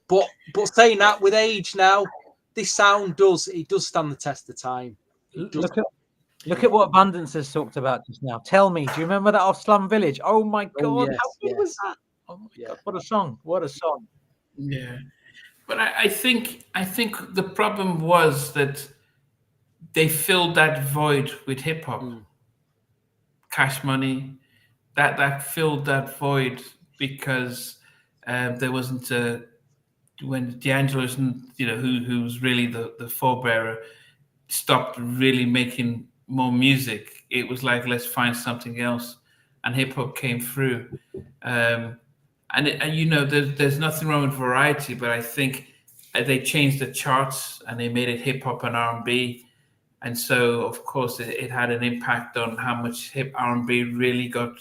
but saying that, with age now, this sound does stand the test of time. Look at what Abundance has talked about just now. Tell me, do you remember that off Slum Village? Oh my God, yes, how good was that? Oh my God, what a song! What a song! Yeah, but I think the problem was that they filled that void with hip hop, Cash Money, that filled that void, because there wasn't when DAngelo, who's really the forebearer, stopped really making more music. It was like, let's find something else, and hip hop came through. and you know, there's nothing wrong with variety, but I think they changed the charts and they made it hip hop and R&B, and so of course it had an impact on how much hip R&B really got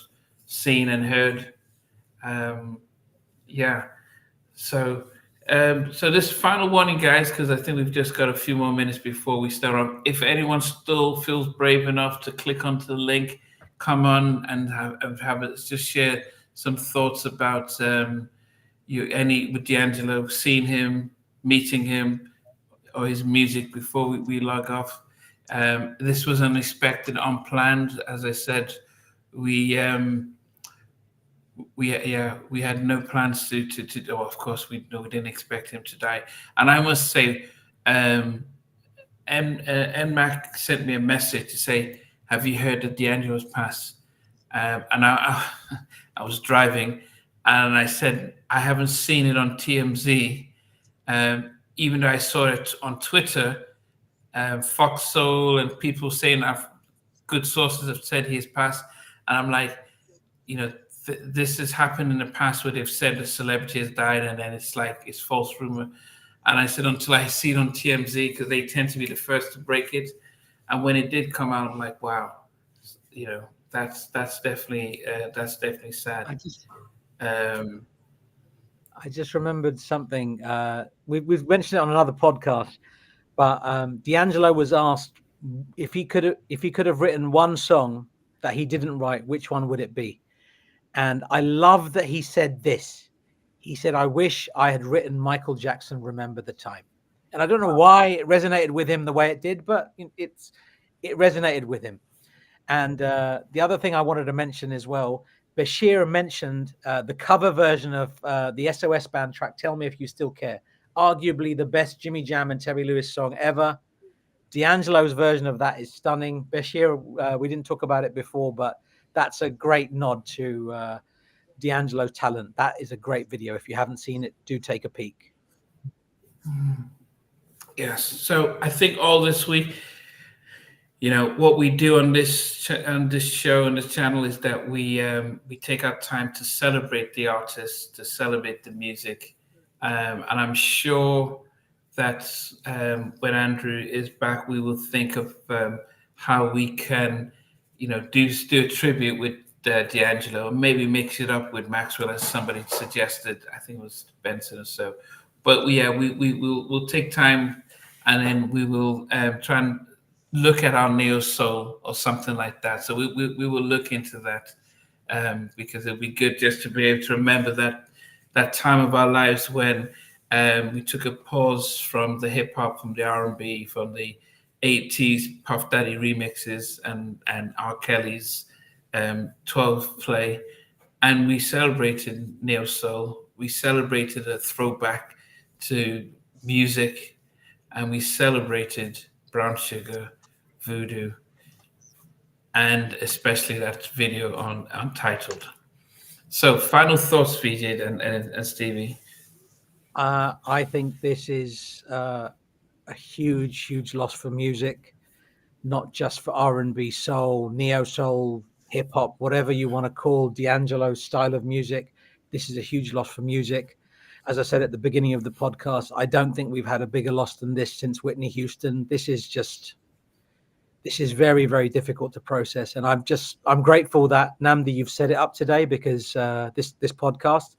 seen and heard. Yeah, so so this final warning, guys, because I think we've just got a few more minutes before we start on. If anyone still feels brave enough to click onto the link, come on and have it, just share some thoughts about with DAngelo, seeing him, meeting him, or his music before we log off. This was unexpected, unplanned. As I said, we had no plans to oh, of course we didn't expect him to die. And I must say, Mac sent me a message to say, have you heard that DAngelo's passed? And I was driving and I said, I haven't seen it on TMZ, even though I saw it on Twitter. Fox Soul and people saying good sources have said he has passed. And I'm like, you know, this has happened in the past where they've said a celebrity has died and then it's like it's false rumor. And I said, until I see it on TMZ, because they tend to be the first to break it. And when it did come out, I'm like, wow, you know, that's definitely sad. I just remembered something. We've mentioned it on another podcast, but DAngelo was asked if he could have written one song that he didn't write, which one would it be? And I love that he said this. He said, I wish I had written Michael Jackson, Remember the Time. And I don't know why it resonated with him the way it did, but it resonated with him. And the other thing I wanted to mention as well, Bashir mentioned the cover version of the SOS Band track, Tell Me If You Still Care. Arguably the best Jimmy Jam and Terry Lewis song ever. DAngelo's version of that is stunning. Bashir, we didn't talk about it before, but that's a great nod to DAngelo's talent. That is a great video. If you haven't seen it, do take a peek. Yes. So I think all this week, you know, what we do on this show, on this channel, is that we take our time to celebrate the artists, to celebrate the music, and I'm sure that when Andrew is back, we will think of how we can, you know, do a tribute with DAngelo, and maybe mix it up with Maxwell, as somebody suggested. I think it was Benson or so. But we'll take time, and then we will try and look at our neo soul or something like that. So we will look into that, because it'll be good just to be able to remember that time of our lives when we took a pause from the hip hop, from the R&B, from the 80s Puff Daddy remixes and R. Kelly's 12 play, and we celebrated neo soul. We celebrated a throwback to music, and we celebrated Brown Sugar, Voodoo, and especially that video on Untitled. So final thoughts, VJ and Stevie. I think this is a huge loss for music, not just for R&B, soul, neo soul, hip hop, whatever you want to call DAngelo's style of music. This is a huge loss for music. As I said at the beginning of the podcast, I don't think we've had a bigger loss than this since Whitney Houston. This is very, very difficult to process. And I'm grateful that, Namdi, you've set it up today, because this podcast,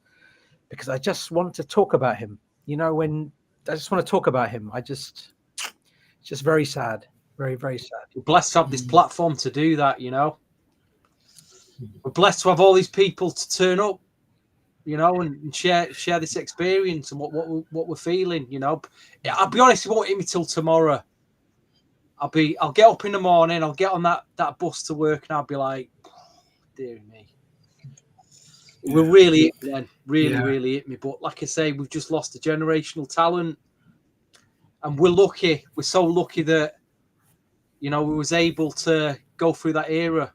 because I just want to talk about him. You know, when I just want to talk about him, it's just very sad. Very, very sad. We're blessed to have this platform to do that, you know. We're blessed to have all these people to turn up, you know, and share this experience and what we're feeling, you know. I'll be honest, it won't hit me till tomorrow. I'll get up in the morning, I'll get on that bus to work, and I'll be like, oh, dear me. It will really hit me then. Really hit me. But like I say, we've just lost a generational talent. And we're lucky. We're so lucky that, you know, we was able to go through that era,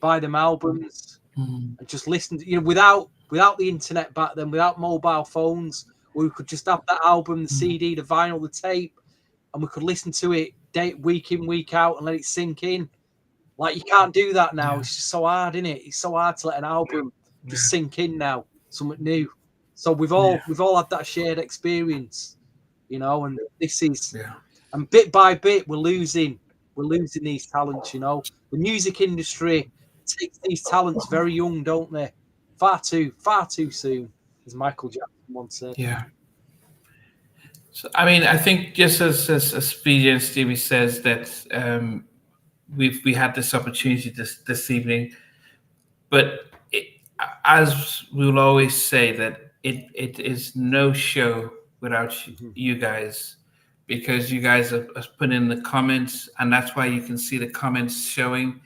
buy them albums, and just listen to, you know, without the internet back then, without mobile phones, we could just have that album, the CD, the vinyl, the tape, and we could listen to it week in, week out, and let it sink in. Like, you can't do that now. It's just so hard, isn't it? It's so hard to let an album just sink in now. something new. So we've all had that shared experience, you know. And this is, and bit by bit we're losing these talents. You know, the music industry takes these talents very young, don't they? Far too soon, as Michael Jackson once said. Yeah. So I mean, I think just as PJ and Stevie says that we had this opportunity this evening, but as we will always say, that it is no show without you guys, because you guys have put in the comments, and that's why you can see the comments showing.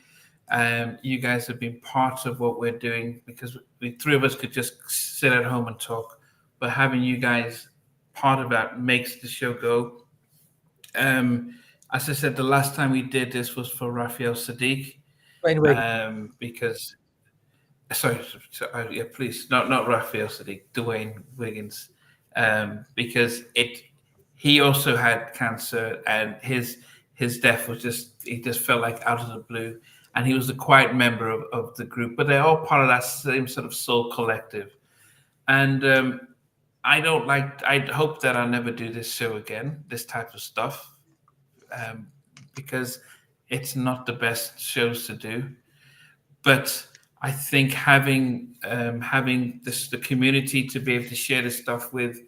You guys have been part of what we're doing, because we three of us could just sit at home and talk, but having you guys part of that makes the show go. As I said, the last time we did this was for Raphael Sadiq, because sorry, yeah, please, not Raphael Sadiq, Dwayne Wiggins, because he also had cancer, and his death was he just felt like out of the blue, and he was a quiet member of the group, but they're all part of that same sort of soul collective. And I hope that I'll never do this show again, this type of stuff, because it's not the best shows to do. But I think having the community to be able to share this stuff with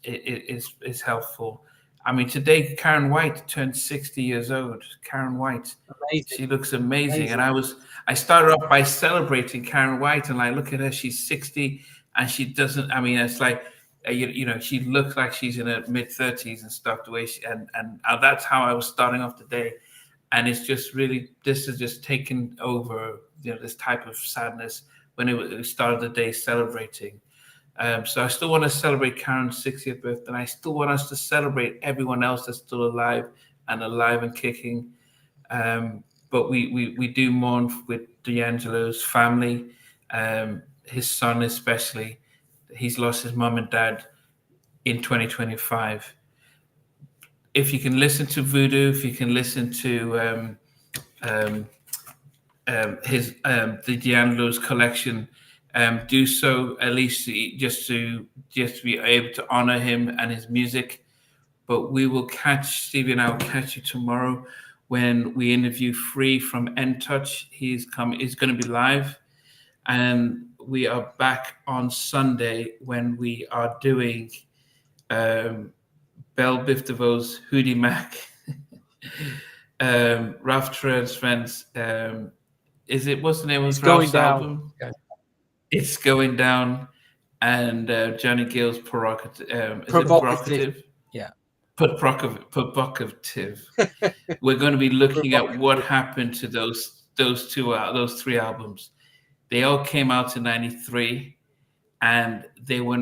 is helpful. I mean, today Karen White turned 60 years old. Karen White, amazing. She looks amazing. And I started off by celebrating Karen White, and like, look at her, she's 60, and she doesn't. I mean, it's like you know, she looks like she's in her mid-30s and stuff. The way and that's how I was starting off the day. And it's just really, this has just taken over, you know, this type of sadness when we started the day celebrating. So I still want to celebrate Karen's 60th birthday, and I still want us to celebrate everyone else that's still alive and kicking. But we do mourn with DAngelo's family, his son especially. He's lost his mom and dad in 2025. If you can listen to Voodoo, if you can listen to the DAngelo's collection, do so, at least just to be able to honor him and his music. But we will Stevie and I will catch you tomorrow when we interview Free from N Touch. He's going to be live, and we are back on Sunday when we are doing Bell Biv DeVoe's Hoodie Mac, Ralph Tresvant's, what's the name of Ralph's album? Yeah. It's Going Down, and Johnny Gill's Provocative. Yeah. Provocative. We're going to be looking at what happened to those three albums. They all came out in '93, and they were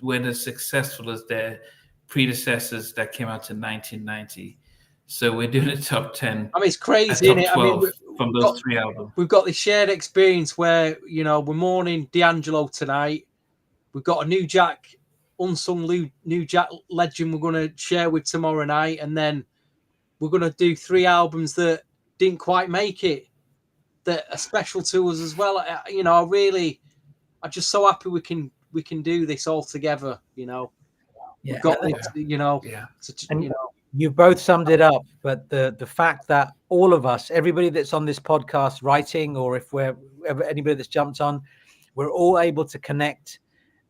weren't as successful as their predecessors that came out in 1990. So we're doing a top 10. I mean, it's crazy, isn't it? I mean, from those three albums. We've got this shared experience where, you know, we're mourning DAngelo tonight. We've got a New Jack, unsung New Jack legend we're going to share with tomorrow night. And then we're going to do three albums that didn't quite make it, that are special to us as well. You know, I'm just so happy we can do this all together, you know. Yeah. We've got this, you know. Yeah. You know. You both summed it up, but the fact that all of us, everybody that's on this podcast writing, or if anybody that's jumped on, we're all able to connect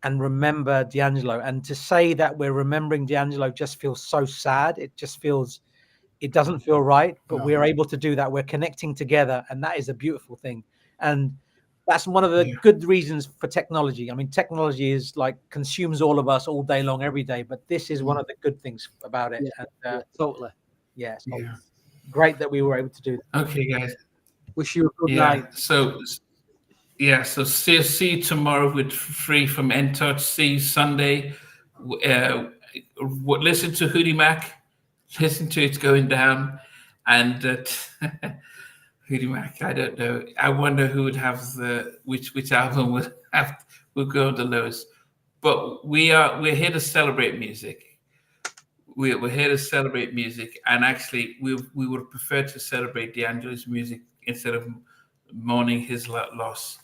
and remember DAngelo. And to say that we're remembering DAngelo just feels so sad. It doesn't feel right, but we are able to do that. We're connecting together, and that is a beautiful thing. And that's one of the good reasons for technology. I mean, technology is like consumes all of us all day long, every day. But this is one of the good things about it. Yeah, and, totally. Yeah, great that we were able to do that. Okay, guys. Wish you a good night. So see you tomorrow with Free from N Touch. See you Sunday. Listen to Hoodie Mac. Listen to It's Going Down, and Hoodie Mac. I don't know. I wonder who would have which album would go the lowest. But we're here to celebrate music. We're here to celebrate music, and actually, we would prefer to celebrate DAngelo's music instead of mourning his loss.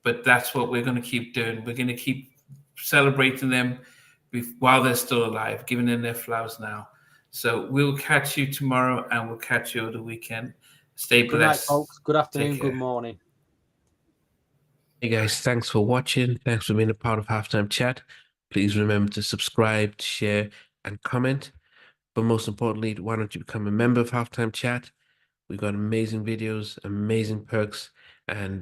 but that's what we're going to keep doing. We're going to keep celebrating them while they're still alive, giving them their flowers now. So we'll catch you tomorrow, and we'll catch you over the weekend. Stay Good night, blessed. folks. Good afternoon. Take care. Good morning. Hey guys, thanks for watching. Thanks for being a part of Halftime Chat. Please remember to subscribe, share, and comment. But most importantly, why don't you become a member of Halftime Chat? We've got amazing videos, amazing perks, and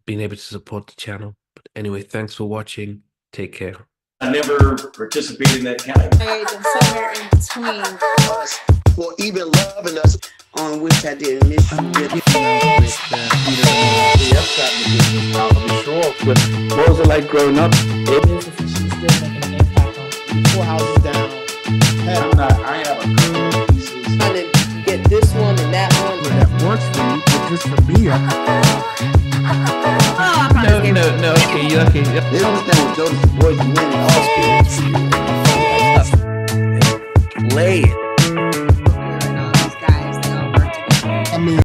being able to support the channel. But anyway, thanks for watching. Take care. I never participated in that kind of And somewhere in between us for even loving us, on which I did miss you with. What was it like growing up? she's still making an impact on 4 houses down. I have a couple pieces. Trying to get this one and that one. That works for you, but just for me, No, okay. They don't understand what Jodeci boys do winning all spirits. Play it.